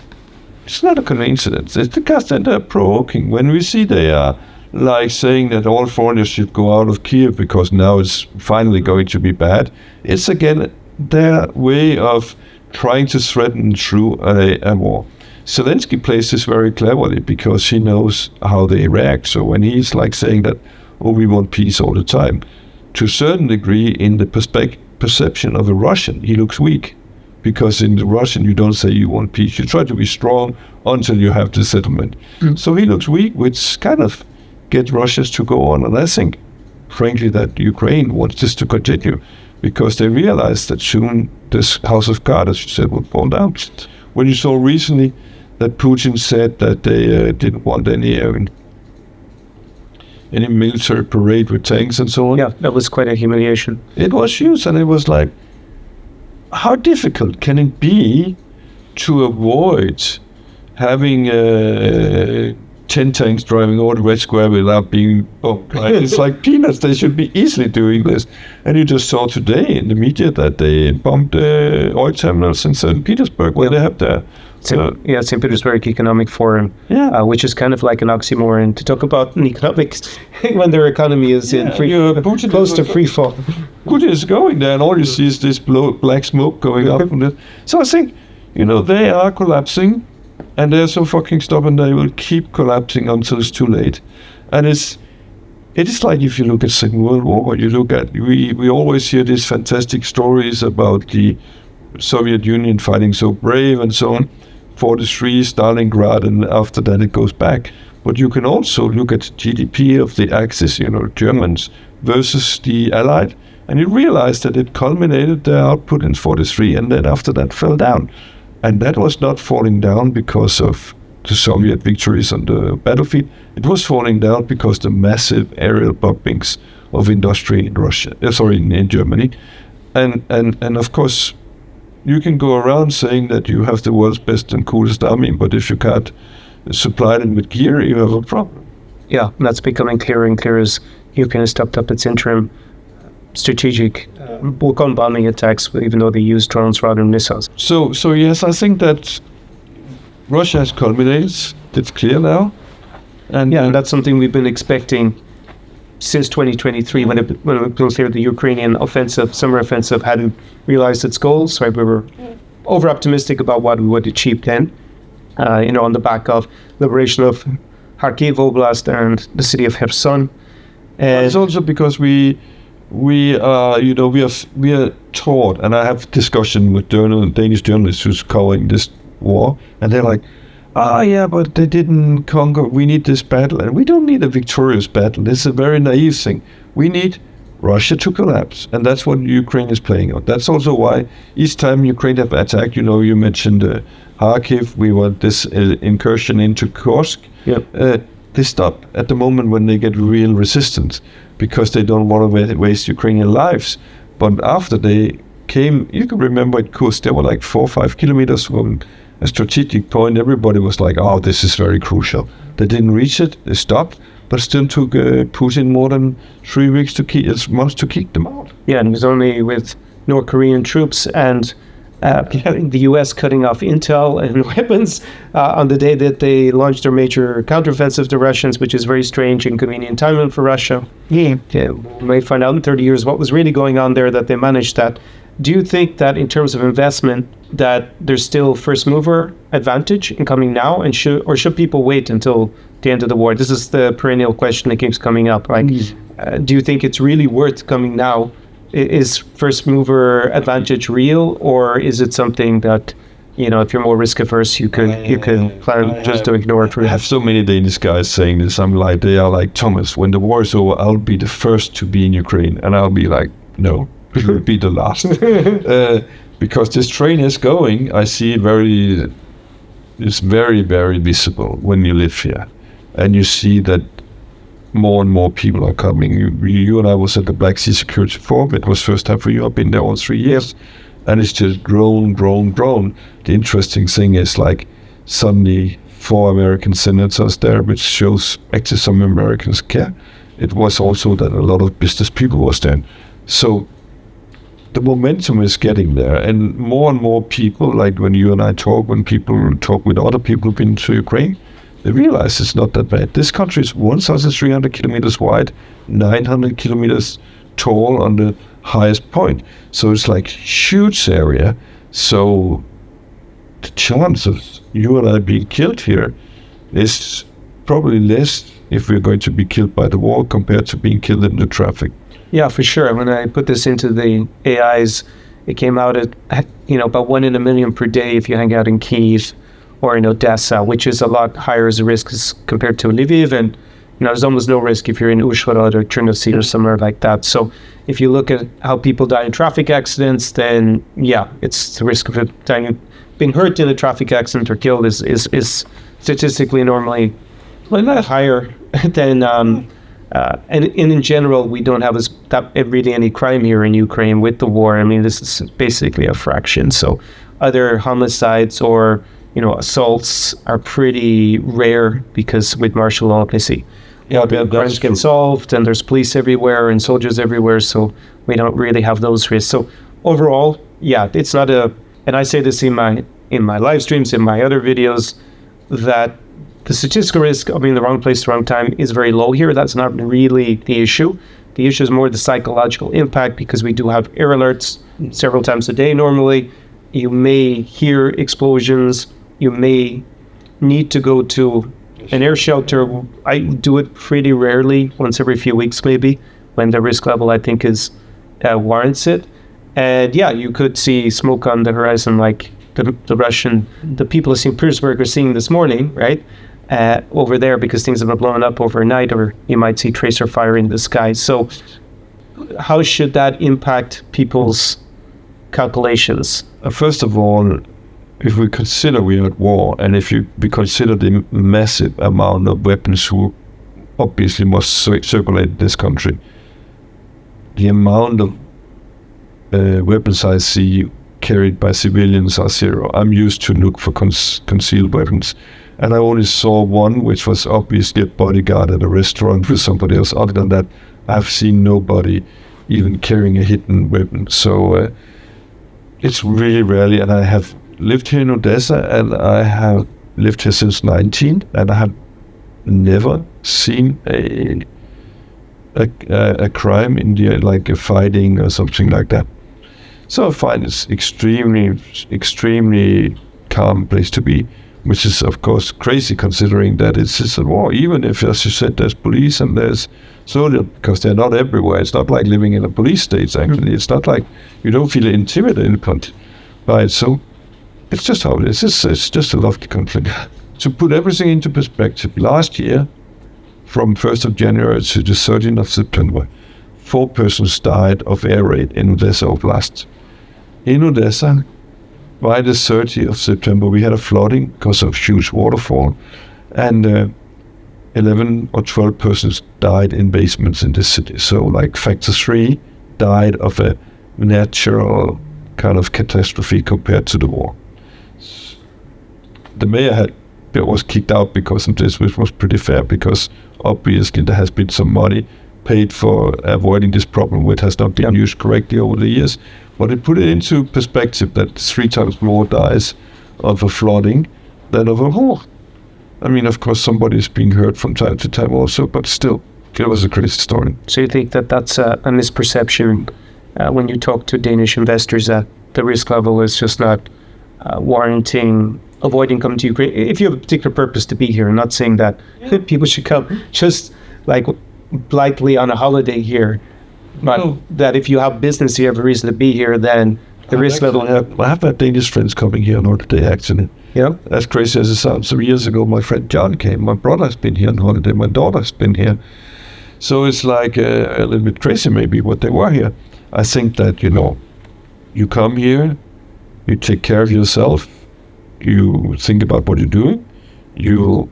it's not a coincidence. It's because they're provoking. When we see they are like saying that all foreigners should go out of Kiev because now it's finally going to be bad, it's again their way of trying to threaten through a war. Zelensky plays this very cleverly because he knows how they react. So when he's like saying that, we want peace all the time, to a certain degree in the perception of a Russian, he looks weak. Because in the Russian, you don't say you want peace. You try to be strong until you have the settlement. So he looks weak, which kind of gets Russians to go on. And I think, frankly, that Ukraine wants this to continue because they realize that soon this house of cards, as you said, will fall down. When you saw recently that Putin said that they didn't want any military parade with tanks and so on. Yeah, that was quite a humiliation. It was huge, and it was like, how difficult can it be to avoid having 10 tanks driving over the Red Square without being bombed? Right? It's like peanuts. They should be easily doing this. And you just saw today in the media that they bombed oil terminals in St. Petersburg, where they have their... St. Petersburg Economic Forum, which is kind of like an oxymoron to talk about economics when their economy is close to free fall. Putin is going there, and all you see is this black smoke going up from it. So I think, they are collapsing, And they're so fucking stubborn, they will keep collapsing until it's too late. And it is like if you look at Second World War, we always hear these fantastic stories about the Soviet Union fighting so brave and so on. 43, Stalingrad, and after that it goes back. But you can also look at GDP of the Axis, Germans versus the Allied, and you realize that it culminated their output in 43, and then after that fell down. And that was not falling down because of the Soviet victories on the battlefield. It was falling down because the massive aerial bombings of industry in Germany. And of course, you can go around saying that you have the world's best and coolest army, but if you can't supply them with gear, you have a problem. Yeah, that's becoming clearer and clearer as Ukraine has stepped up its interim strategic we'll bombing attacks, even though they use drones rather than missiles. So yes, I think that Russia has culminated. It's clear now. And that's something we've been expecting since 2023, when it was clear the Ukrainian summer offensive hadn't realized its goals. Right, we were over optimistic about what we would achieve then. On the back of liberation of Kharkiv Oblast and the city of Kherson. And it's also because we are taught, and I have discussion with Danish journalists who's covering this war, and they're like, but they didn't conquer. We need this battle, and we don't need a victorious battle. This is a very naive thing. We need Russia to collapse, and that's what Ukraine is playing on. That's also why each time Ukraine have attacked, you mentioned Kharkiv, we want this incursion into Kursk. Yep. They stop at the moment when they get real resistance, because they don't want to waste Ukrainian lives. But after they came, you can remember at Kursk, they were like 4 or 5 kilometers from a strategic point. Everybody was like, oh, this is very crucial. They didn't reach it, they stopped, but still took Putin more than 3 months to kick them out. Yeah, and it was only with North Korean troops and the U.S. cutting off intel and weapons on the day that they launched their major counteroffensive to Russians, which is very strange and convenient timing for Russia. Yeah, we may find out in 30 years what was really going on there, that they managed that. Do you think that in terms of investment, that there's still first mover advantage in coming now, and should people wait until the end of the war? This is the perennial question that keeps coming up. Like, do you think it's really worth coming now? Is first mover advantage real, or is it something that, if you're more risk averse, you could plan just to ignore it? I have so many Danish guys saying this. They are like, Thomas, when the war is over, I'll be the first to be in Ukraine, and I'll be like, no, you will be the last, because this train is going. I see it it's very, very visible when you live here, and you see that more and more people are coming. You and I was at the Black Sea Security Forum. It was first time for you. I've been there all 3 years. And it's just grown. The interesting thing is, like, suddenly 4 American senators there, which shows actually some Americans care. It was also that a lot of business people was there. So the momentum is getting there. And more people, like when you and I talk, when people talk with other people who've been to Ukraine, they realize it's not that bad. This country is 1,300 kilometers wide, 900 kilometers tall on the highest point. So it's like huge area. So the chance of you and I being killed here is probably less if we're going to be killed by the war compared to being killed in the traffic. Yeah, for sure. When I put this into the AIs, it came out at about 1 in a million per day if you hang out in Kyiv or in Odesa, which is a lot higher as a risk as compared to Lviv, and there's almost no risk if you're in Uzhhorod or Chernovtsi or somewhere like that. So if you look at how people die in traffic accidents, then it's the risk of being hurt in a traffic accident or killed is statistically normally higher than and in general, we don't have really any crime here in Ukraine with the war. I mean, this is basically a fraction. So other homicides or assaults are pretty rare, because with martial law, they see crimes get solved, and there's police everywhere and soldiers everywhere, so we don't really have those risks. So overall, it's not and I say this in my live streams, in my other videos, that the statistical risk of being in the wrong place at the wrong time is very low here. That's not really the issue. The issue is more the psychological impact, because we do have air alerts several times a day normally. You may hear explosions. You may need to go to an air shelter. I do it pretty rarely, once every few weeks maybe, when the risk level I think is warrants it. And yeah, you could see smoke on the horizon like the people of St. Petersburg are seeing this morning, right? Over there, because things have been blown up overnight, or you might see tracer fire in the sky. So how should that impact people's calculations? First of all, if we consider we are at war, and if we consider the massive amount of weapons who obviously must circulate in this country, the amount of weapons I see carried by civilians are zero. I'm used to look for concealed weapons, and I only saw one, which was obviously a bodyguard at a restaurant with somebody else. Other than that, I've seen nobody even carrying a hidden weapon. So it's really rarely, and I have lived here in Odesa, and I have lived here since 19, and I have never seen a crime in the, like a fighting or something like that. So I find it's extremely calm place to be, which is of course crazy considering that it's a war. Even if, as you said, there's police and there's soldiers, because they're not everywhere. It's not like living in a police state. Actually, it's not like you don't feel intimidated in the country, right? So it's just how it is. It's just a lovely country. To put everything into perspective, last year, from 1st of January to the 13th of September, 4 persons died of air raid in Odesa Oblast. In Odesa, by the 30th of September, we had a flooding because of huge waterfall, and 11 or 12 persons died in basements in this city. So like factor 3 died of a natural kind of catastrophe compared to the war. The mayor was kicked out because of this, which was pretty fair, because obviously there has been some money paid for avoiding this problem, which has not been used correctly over the years. But it put it into perspective that 3 times more dies of a flooding than of a war. I mean, of course, somebody is being hurt from time to time also, but still, it was a crazy story. So you think that that's a misperception when you talk to Danish investors, that the risk level is just not warranting avoiding coming to Ukraine? If you have a particular purpose to be here, I'm not saying that people should come just like blithely on a holiday here, but that if you have business, you have a reason to be here, then the risk level... I have had Danish friends coming here on holiday, actually. Yeah. As crazy as it sounds. Some years ago, my friend John came. My brother's been here on holiday. My daughter's been here. So it's like a little bit crazy, maybe, what they were here. I think that, you come here, you take care of yourself, you think about what you're doing, you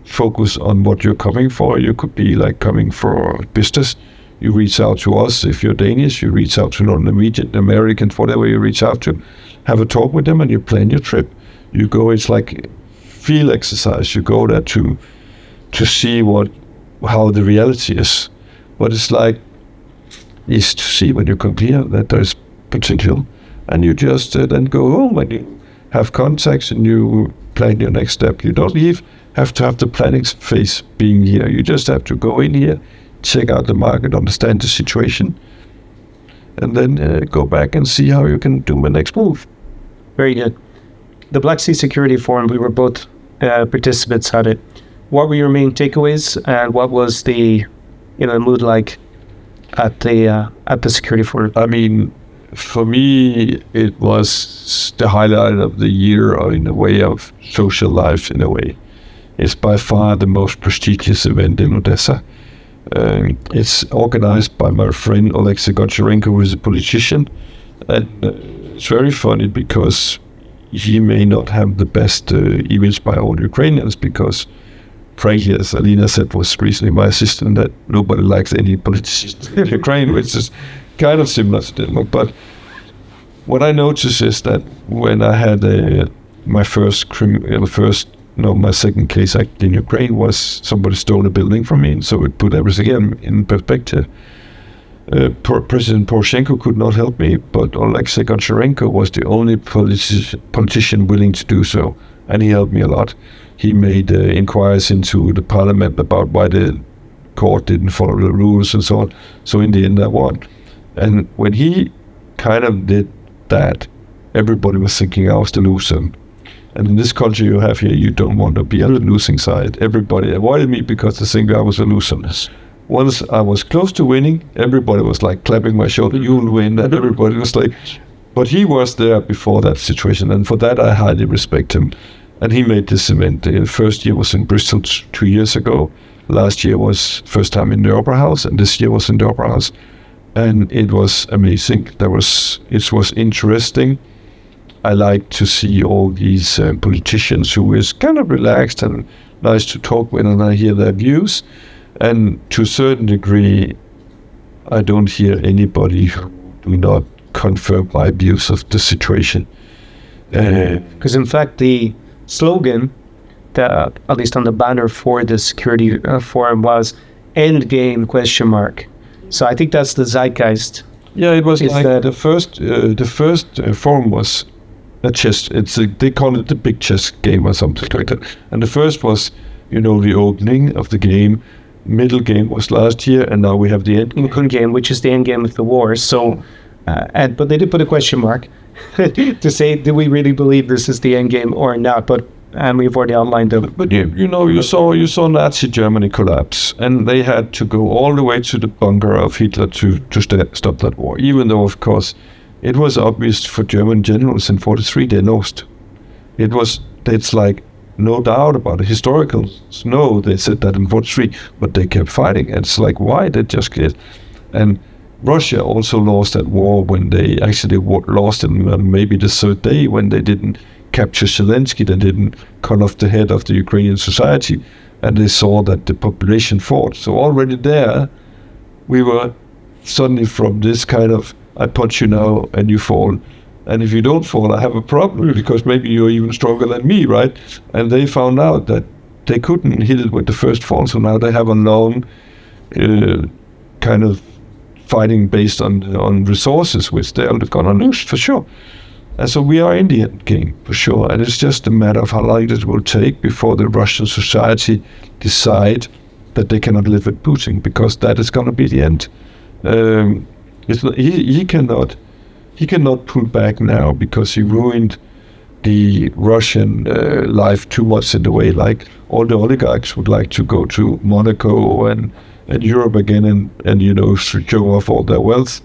focus on what you're coming for. You could be like coming for business. You reach out to us. If you're Danish, you reach out to Norwegian, American, whatever you reach out to, have a talk with them, and you plan your trip. You go, it's like field exercise. You go there to see how the reality is. But it's like, is to see when you come here that there's potential, and you just then go home and you have contacts and you plan your next step. You don't have to have the planning phase being here. You just have to go in here, check out the market, understand the situation, and then go back and see how you can do the next move. Very good. The Black Sea Security Forum, we were both participants at it. What were your main takeaways, and what was the mood like at the Security Forum? I mean, for me, it was the highlight of the year, or in a way of social life, in a way. It's by far the most prestigious event in Odesa. It's organized by my friend Odesa Goncharенko, who is a politician. And it's very funny because he may not have the best image by all Ukrainians, because frankly, as Alina said, was recently my assistant, that nobody likes any politicians in Ukraine, which is kind of similar to Denmark. But what I noticed is that when I had my second case act in Ukraine was somebody stole a building from me, and so it put everything in perspective. President Poroshenko could not help me, but Odesa Goncharенko was the only politician willing to do so, and he helped me a lot. He made inquiries into the parliament about why the court didn't follow the rules and so on. So in the end, I won. And when he kind of did that, everybody was thinking I was the loser. And in this culture you have here, you don't want to be on the losing side. Everybody avoided me because they think I was a loser. Once I was close to winning, everybody was like clapping my shoulder, you'll win, and everybody was like, but he was there before that situation, and for that I highly respect him. And he made this event. The first year was in Bristol 2 years ago. Last year was first time in the Opera House, and this year was in the Opera House. And it was amazing. It was interesting. I like to see all these politicians who is kind of relaxed and nice to talk with, and I hear their views. And to a certain degree, I don't hear anybody who do not confirm my views of the situation. Because in fact, the slogan, at least on the banner for the security forum, was "End game?" ? So I think that's the zeitgeist. Yeah, it was the first forum was a chess. They call it the big chess game or something like that. And the first was, the opening of the game. Middle game was last year, and now we have the end game, which is the end game of the war. So, but they did put a question mark to say, do we really believe this is the end game or not? And we've already outlined them. But you saw Nazi Germany collapse, and they had to go all the way to the bunker of Hitler to stop that war. Even though, of course, it was obvious for German generals in 1943 they lost. It's like no doubt about it. Historicals know they said that in 1943, but they kept fighting. And it's like, why? They just get. And Russia also lost that war when they actually lost it maybe the third day when they didn't capture Zelensky, they didn't cut off the head of the Ukrainian society, and they saw that the population fought. So already there, we were suddenly from this kind of, I punch you now and you fall. And if you don't fall, I have a problem because maybe you're even stronger than me, right? And they found out that they couldn't hit it with the first fall, so now they have a long kind of fighting based on resources, which they're going to lose for sure. And so we are in the end game, for sure. And it's just a matter of how long it will take before the Russian society decide that they cannot live with Putin, because that is going to be the end. He cannot pull back now because he ruined the Russian life too much in the way. Like all the oligarchs would like to go to Monaco and Europe again and show off all their wealth,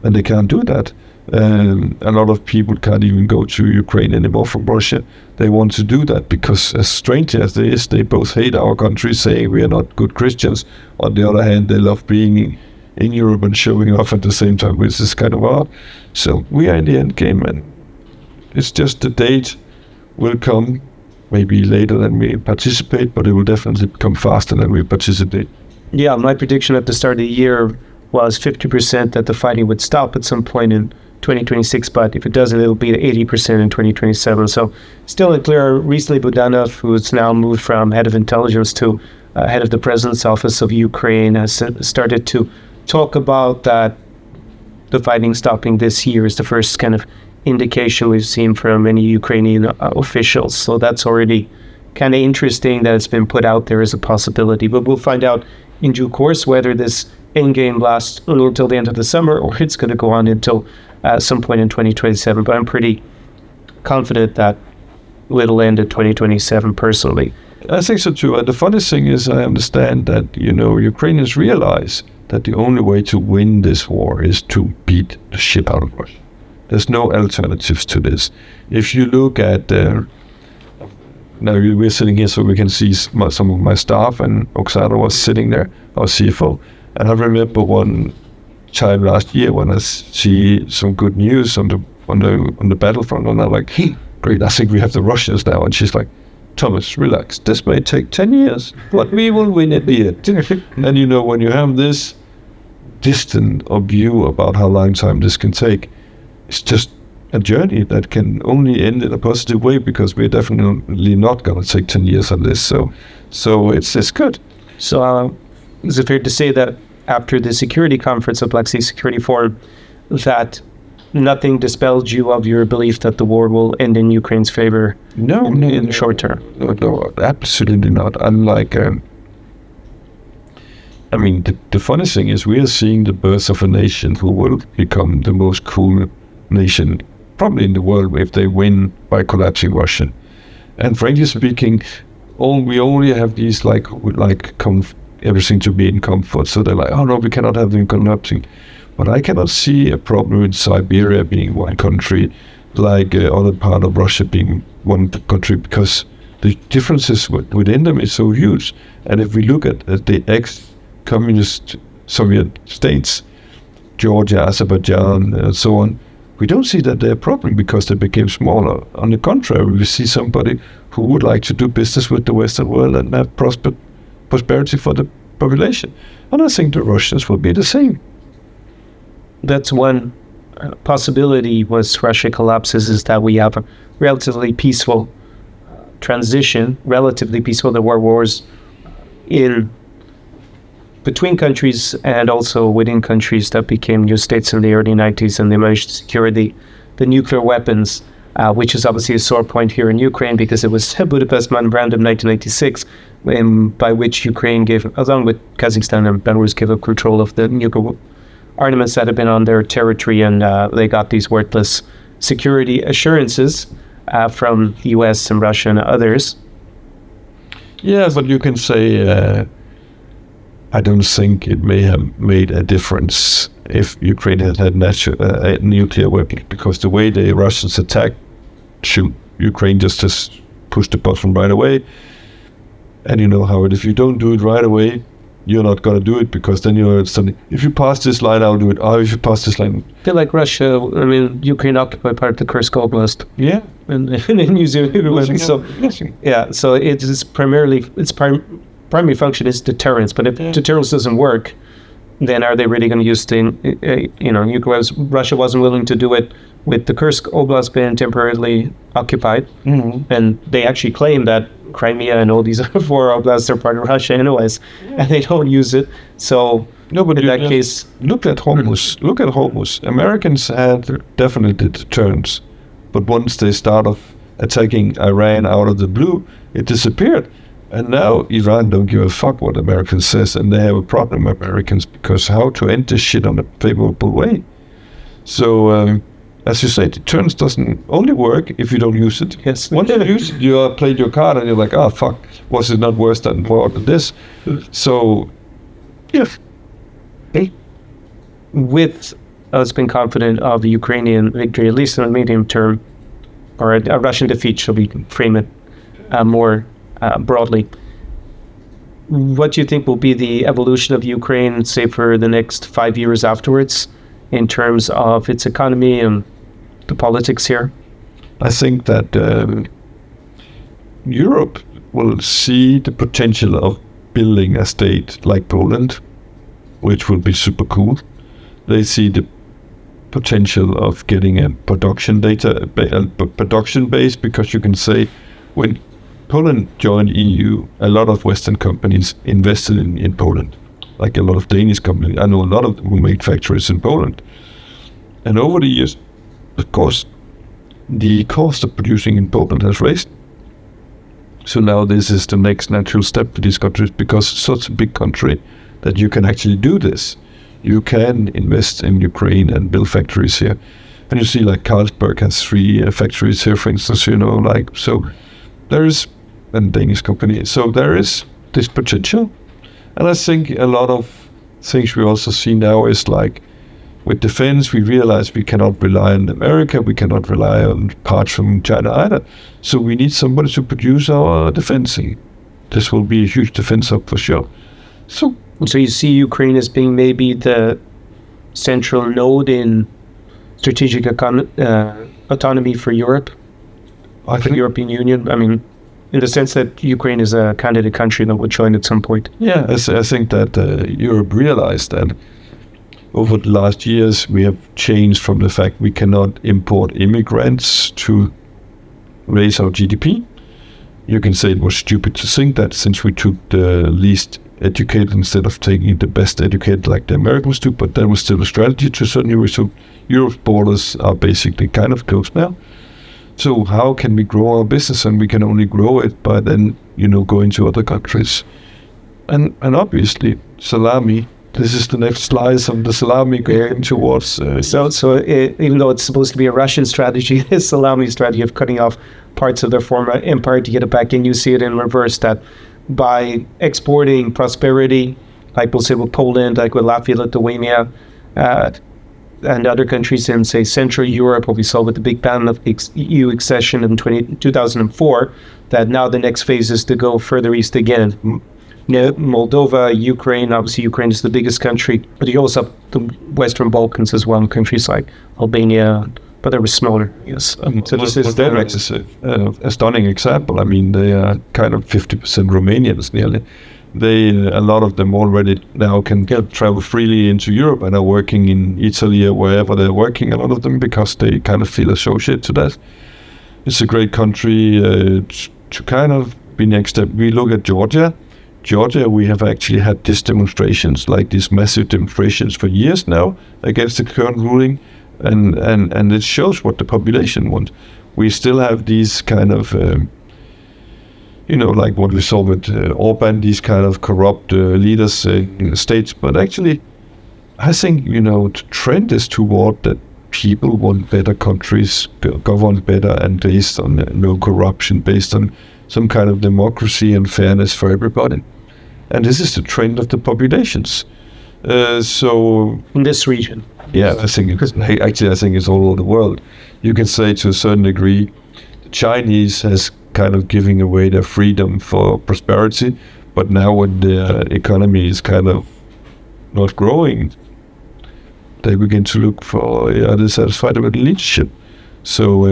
and they can't do that. A lot of people can't even go to Ukraine anymore from Russia. They want to do that because, as strange as it is, they both hate our country, saying we are not good Christians. On the other hand, they love being in Europe and showing off at the same time, which is kind of odd. So we are in the end game, and it's just the date will come maybe later than we participate, but it will definitely come faster than we participate. Yeah, my prediction at the start of the year was 50% that the fighting would stop at some point in 2026, but if it doesn't, it'll be 80% in 2027. So still unclear. Recently, Budanov, who's now moved from head of intelligence to head of the president's office of Ukraine, has started to talk about that the fighting stopping this year is the first kind of indication we've seen from many Ukrainian officials. So that's already kind of interesting that it's been put out there as a possibility. But we'll find out in due course whether this endgame lasts until the end of the summer or it's going to go on until some point in 2027. But I'm pretty confident that it'll end in 2027 personally. I think so too. And the funny thing is, I understand that, Ukrainians realize that the only way to win this war is to beat the shit out of Russia. There's no alternatives to this. If you look at now we're sitting here so we can see some of my staff, and Oksana was sitting there, our CFO. And I remember one time last year when I see some good news on the battlefront, and I'm like, great, I think we have the Russians now. And she's like, Thomas, relax. This may take 10 years, but we will win at the end. And when you have this distant view about how long time this can take, it's just a journey that can only end in a positive way, because we're definitely not going to take 10 years on this. So it's good. So is it fair to say that after the security conference of Black Sea Security Forum, that nothing dispelled you of your belief that the war will end in Ukraine's favor in the short term? No, absolutely not. Unlike, the funny thing is we are seeing the birth of a nation who will become the most cool nation probably in the world if they win by collapsing Russia. And frankly speaking, we only have these everything to be in comfort. So they're like, oh no, we cannot have them collapsing. But I cannot see a problem with Siberia being one country, like other part of Russia being one country, because the differences within them is so huge. And if we look at the ex-communist Soviet states, Georgia, Azerbaijan, and so on, we don't see that they're a problem because they became smaller. On the contrary, we see somebody who would like to do business with the Western world and have prosperity for the population. And I think the Russians will be the same. That's one possibility once Russia collapses, is that we have a relatively peaceful transition, relatively peaceful. There were wars in between countries and also within countries that became new states in the early 90s, and they managed to secure the nuclear weapons, which is obviously a sore point here in Ukraine, because it was a Budapest Memorandum 1996, by which Ukraine gave, along with Kazakhstan and Belarus, gave up control of the nuclear armaments that had been on their territory, and they got these worthless security assurances from the US and Russia and others. Yeah, but you can say, I don't think it may have made a difference if Ukraine had a nuclear weapon, because the way the Russians attacked Ukraine just pushed the button right away. And you know how if you don't do it right away, you're not going to do it, because then you're suddenly, if you pass this line, I'll do it. Oh, if you pass this line. I feel like Russia, Ukraine occupied part of the Kursk Oblast. Yeah. And New Zealand. So it is primary function is deterrence. But if deterrence doesn't work, then are they really going to use nuclear? Russia wasn't willing to do it with the Kursk Oblast being temporarily occupied. Mm-hmm. And they actually claim that Crimea and all these other 4 oblasts are part of Russia anyways, and they don't use it. So in that case, look at Hormuz. Look at Hormuz. Americans had definitely deterrence, but once they start off attacking Iran out of the blue, it disappeared. And now Iran don't give a fuck what Americans says, and they have a problem, Americans, because how to end this shit on a favorable way. So as you say, deterrence doesn't only work if you don't use it. Yes. Once you use it, you played your card and you're like, oh, fuck, was it not worse than more than this? So, yes. With us being confident of the Ukrainian victory, at least in the medium term, or a Russian defeat, shall we frame it more broadly, what do you think will be the evolution of Ukraine, say, for the next 5 years afterwards, in terms of its economy and the politics here? I think that Europe will see the potential of building a state like Poland, which will be super cool. They see the potential of getting a production base, because you can say when Poland joined EU, a lot of Western companies invested in Poland, like a lot of Danish companies. I know a lot of them who made factories in Poland. And over the years, of course, the cost of producing in Poland has raised. So now this is the next natural step for these countries, because it's such a big country that you can actually do this. You can invest in Ukraine and build factories here. And you see, like Carlsberg has 3 factories here, for instance, so there is a Danish company. So there is this potential. And I think a lot of things we also see now is like, with defense, we realize we cannot rely on America, we cannot rely on parts from China either. So we need somebody to produce our defense. This will be a huge defense hub for sure. So you see Ukraine as being maybe the central node in strategic autonomy for Europe, for the European Union? I mean, in the sense that Ukraine is a candidate country that would join at some point. Yeah, I think that Europe realized that over the last years we have changed from the fact we cannot import immigrants to raise our GDP. You can say it was stupid to think that, since we took the least educated instead of taking the best educated like the Americans do, but that was still a strategy to a certain degree. So Europe's borders are basically kind of closed now. So how can we grow our business? And we can only grow it by then, going to other countries. And obviously, salami this is the next slice of the salami going towards. Even though it's supposed to be a Russian strategy, this salami strategy of cutting off parts of their former empire to get it back in, you see it in reverse, that by exporting prosperity, like we'll say with Poland, like with Latvia, Lithuania, and other countries in, say, Central Europe, what we saw with the big bang of EU accession in 2004, that now the next phase is to go further east again. Moldova, Ukraine, obviously Ukraine is the biggest country, but you also have the Western Balkans as well, countries like Albania, but they were smaller, yes. So this is a stunning example. I mean, they are kind of 50% Romanians nearly. A lot of them already now can travel freely into Europe and are working in Italy or wherever they're working, a lot of them, because they kind of feel associated to that. It's a great country to kind of be next step. We look at Georgia. We have actually had these demonstrations, like these massive demonstrations for years now against the current ruling, and it shows what the population want. We still have these kind of like what we saw with Orban, these kind of corrupt leaders in the states. But actually, I think, the trend is toward that people want better countries, governed better, and based on no corruption, based on some kind of democracy and fairness for everybody. And this is the trend of the populations. So in this region. Yeah, I think it's all over the world. You can say to a certain degree, the Chinese has kind of giving away their freedom for prosperity, but now when the economy is kind of not growing, they begin to look for dissatisfied with leadership. So,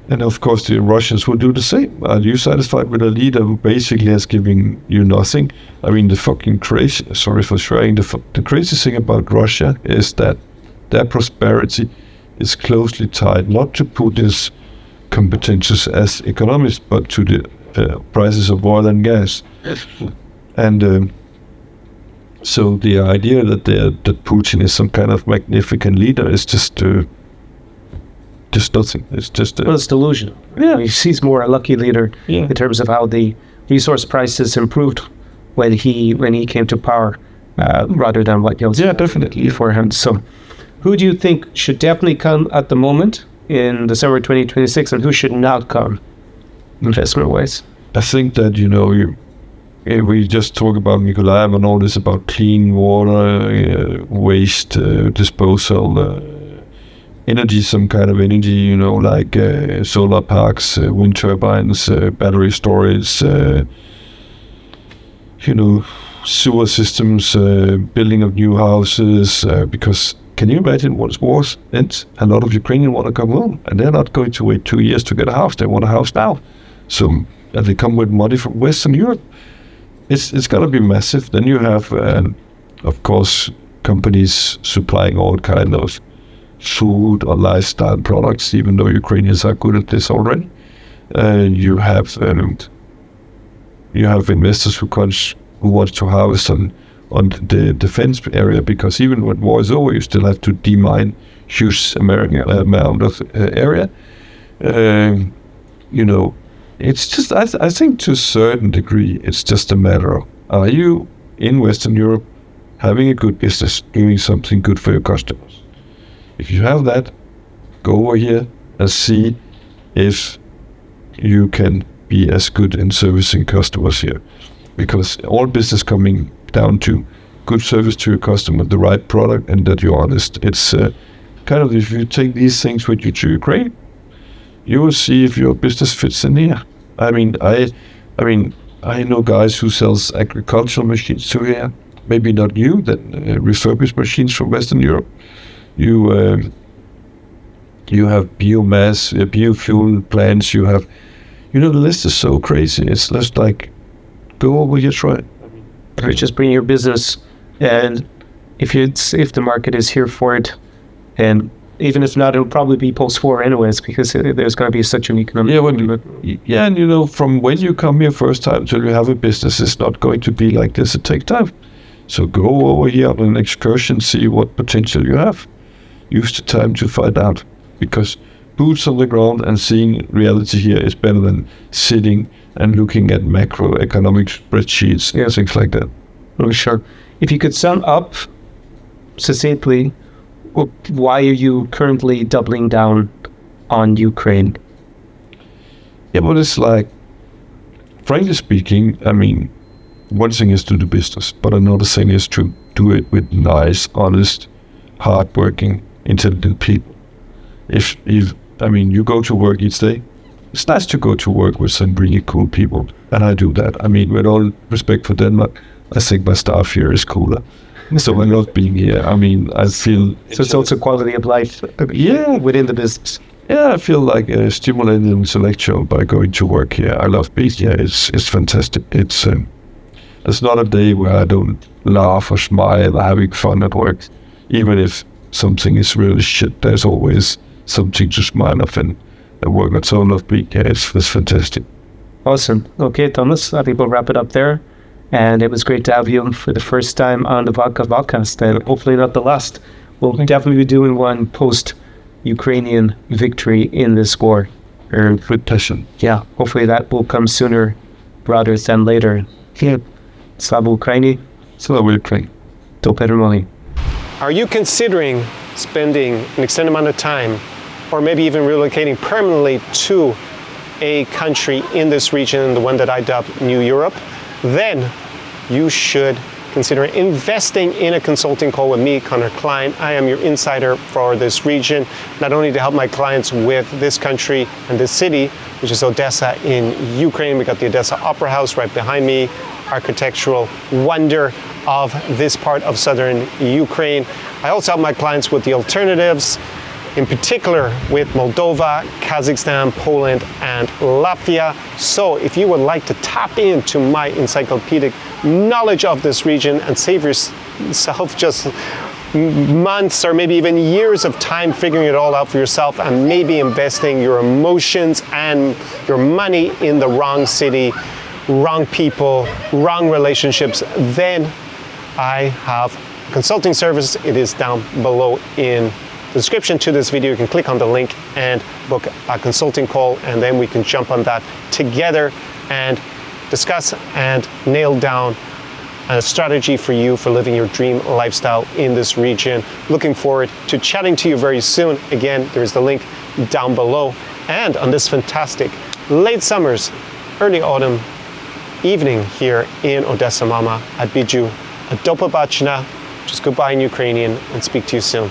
and of course the Russians will do the same. Are you satisfied with a leader who basically has given you nothing? I mean, the fucking crazy, sorry for swearing, the crazy thing about Russia is that their prosperity is closely tied not to Putin's competences as economists, but to the prices of oil and gas. And so the idea that Putin is some kind of magnificent leader is just nothing. It's just it's delusional. Yeah, he's more a lucky leader in terms of how the resource prices improved when he came to power, rather than what definitely beforehand. So, who do you think should definitely come at the moment in December 2026, and who should not come investment-wise? I think that, we just talk about Mykolaiv and all this about clean water, waste disposal, energy, some kind of energy, like solar parks, wind turbines, battery storage, sewer systems, building of new houses, because can you imagine once wars ends, a lot of Ukrainians want to come home, and they're not going to wait 2 years to get a house. They want a house now. So they come with money from Western Europe. It's got to be massive. Then you have, of course, companies supplying all kind of food or lifestyle products, even though Ukrainians are good at this already. You have investors who want to harvest on the defense area, because even when war is over, you still have to demine huge amount of area. It's just, I think to a certain degree, it's just a matter of, are you in Western Europe having a good business, doing something good for your customers? If you have that, go over here and see if you can be as good in servicing customers here. Because all business coming down to good service to your customer, the right product, and that you're honest. It's kind of, if you take these things with you to Ukraine, you will see if your business fits in here. I mean, I know guys who sells agricultural machines to here. Maybe not you, that refurbished machines from Western Europe. You have biomass, biofuel plants. You have, the list is so crazy. It's just like, go over here, try it. Or just bring your business, and if the market is here for it, and even if not, it'll probably be post-war anyways, because there's going to be such an economic... and from when you come here first time till you have a business, it's not going to be like this. It takes time. So go over here on an excursion, see what potential you have. Use the time to find out, because boots on the ground and seeing reality here is better than sitting and looking at macroeconomic spreadsheets, things like that. Oh, sure. If you could sum up succinctly, why are you currently doubling down on Ukraine? Yeah, but it's like, frankly speaking, I mean, one thing is to do business, but another thing is to do it with nice, honest, hardworking, intelligent people. If you go to work each day, it's nice to go to work with some really cool people, and I do that. I mean, with all respect for Denmark, I think my staff here is cooler. So I love being here. I mean, I feel... So it's also quality of life within the business. Yeah, I feel like stimulated and intellectual by going to work here. I love being here. It's fantastic. It's not a day where I don't laugh or smile or having fun at work. Even if something is really shit, there's always something to smile of and work on. So I love being here. It's fantastic. Awesome. Okay, Thomas, I think we'll wrap it up there. And it was great to have you for the first time on the Vodka Vodkast, and hopefully not the last. We'll definitely be doing one post-Ukrainian victory in this war. With passion. Yeah, hopefully that will come sooner rather than later. Slava Ukraini. Slava Ukraini. Do перемоги. Are you considering spending an extended amount of time, or maybe even relocating permanently to a country in this region, the one that I dubbed New Europe? Then you should consider investing in a consulting call with me, Conor Clyne. I am your insider for this region, not only to help my clients with this country and this city, which is Odesa in Ukraine. We got the Odesa Opera House right behind me, architectural wonder of this part of southern Ukraine. I also help my clients with the alternatives, in particular with Moldova, Kazakhstan, Poland, and Latvia. So if you would like to tap into my encyclopedic knowledge of this region and save yourself just months or maybe even years of time figuring it all out for yourself and maybe investing your emotions and your money in the wrong city, wrong people, wrong relationships, then I have a consulting service. It is down below in the description to this video. You can click on the link and book a consulting call, and then we can jump on that together and discuss and nail down a strategy for you for living your dream lifestyle in this region. Looking forward to chatting to you very soon. Again, there is the link down below. And on this fantastic late summer's early autumn evening here in Odesa, Mama, I bid you a do pobачення, just goodbye in Ukrainian, and speak to you soon.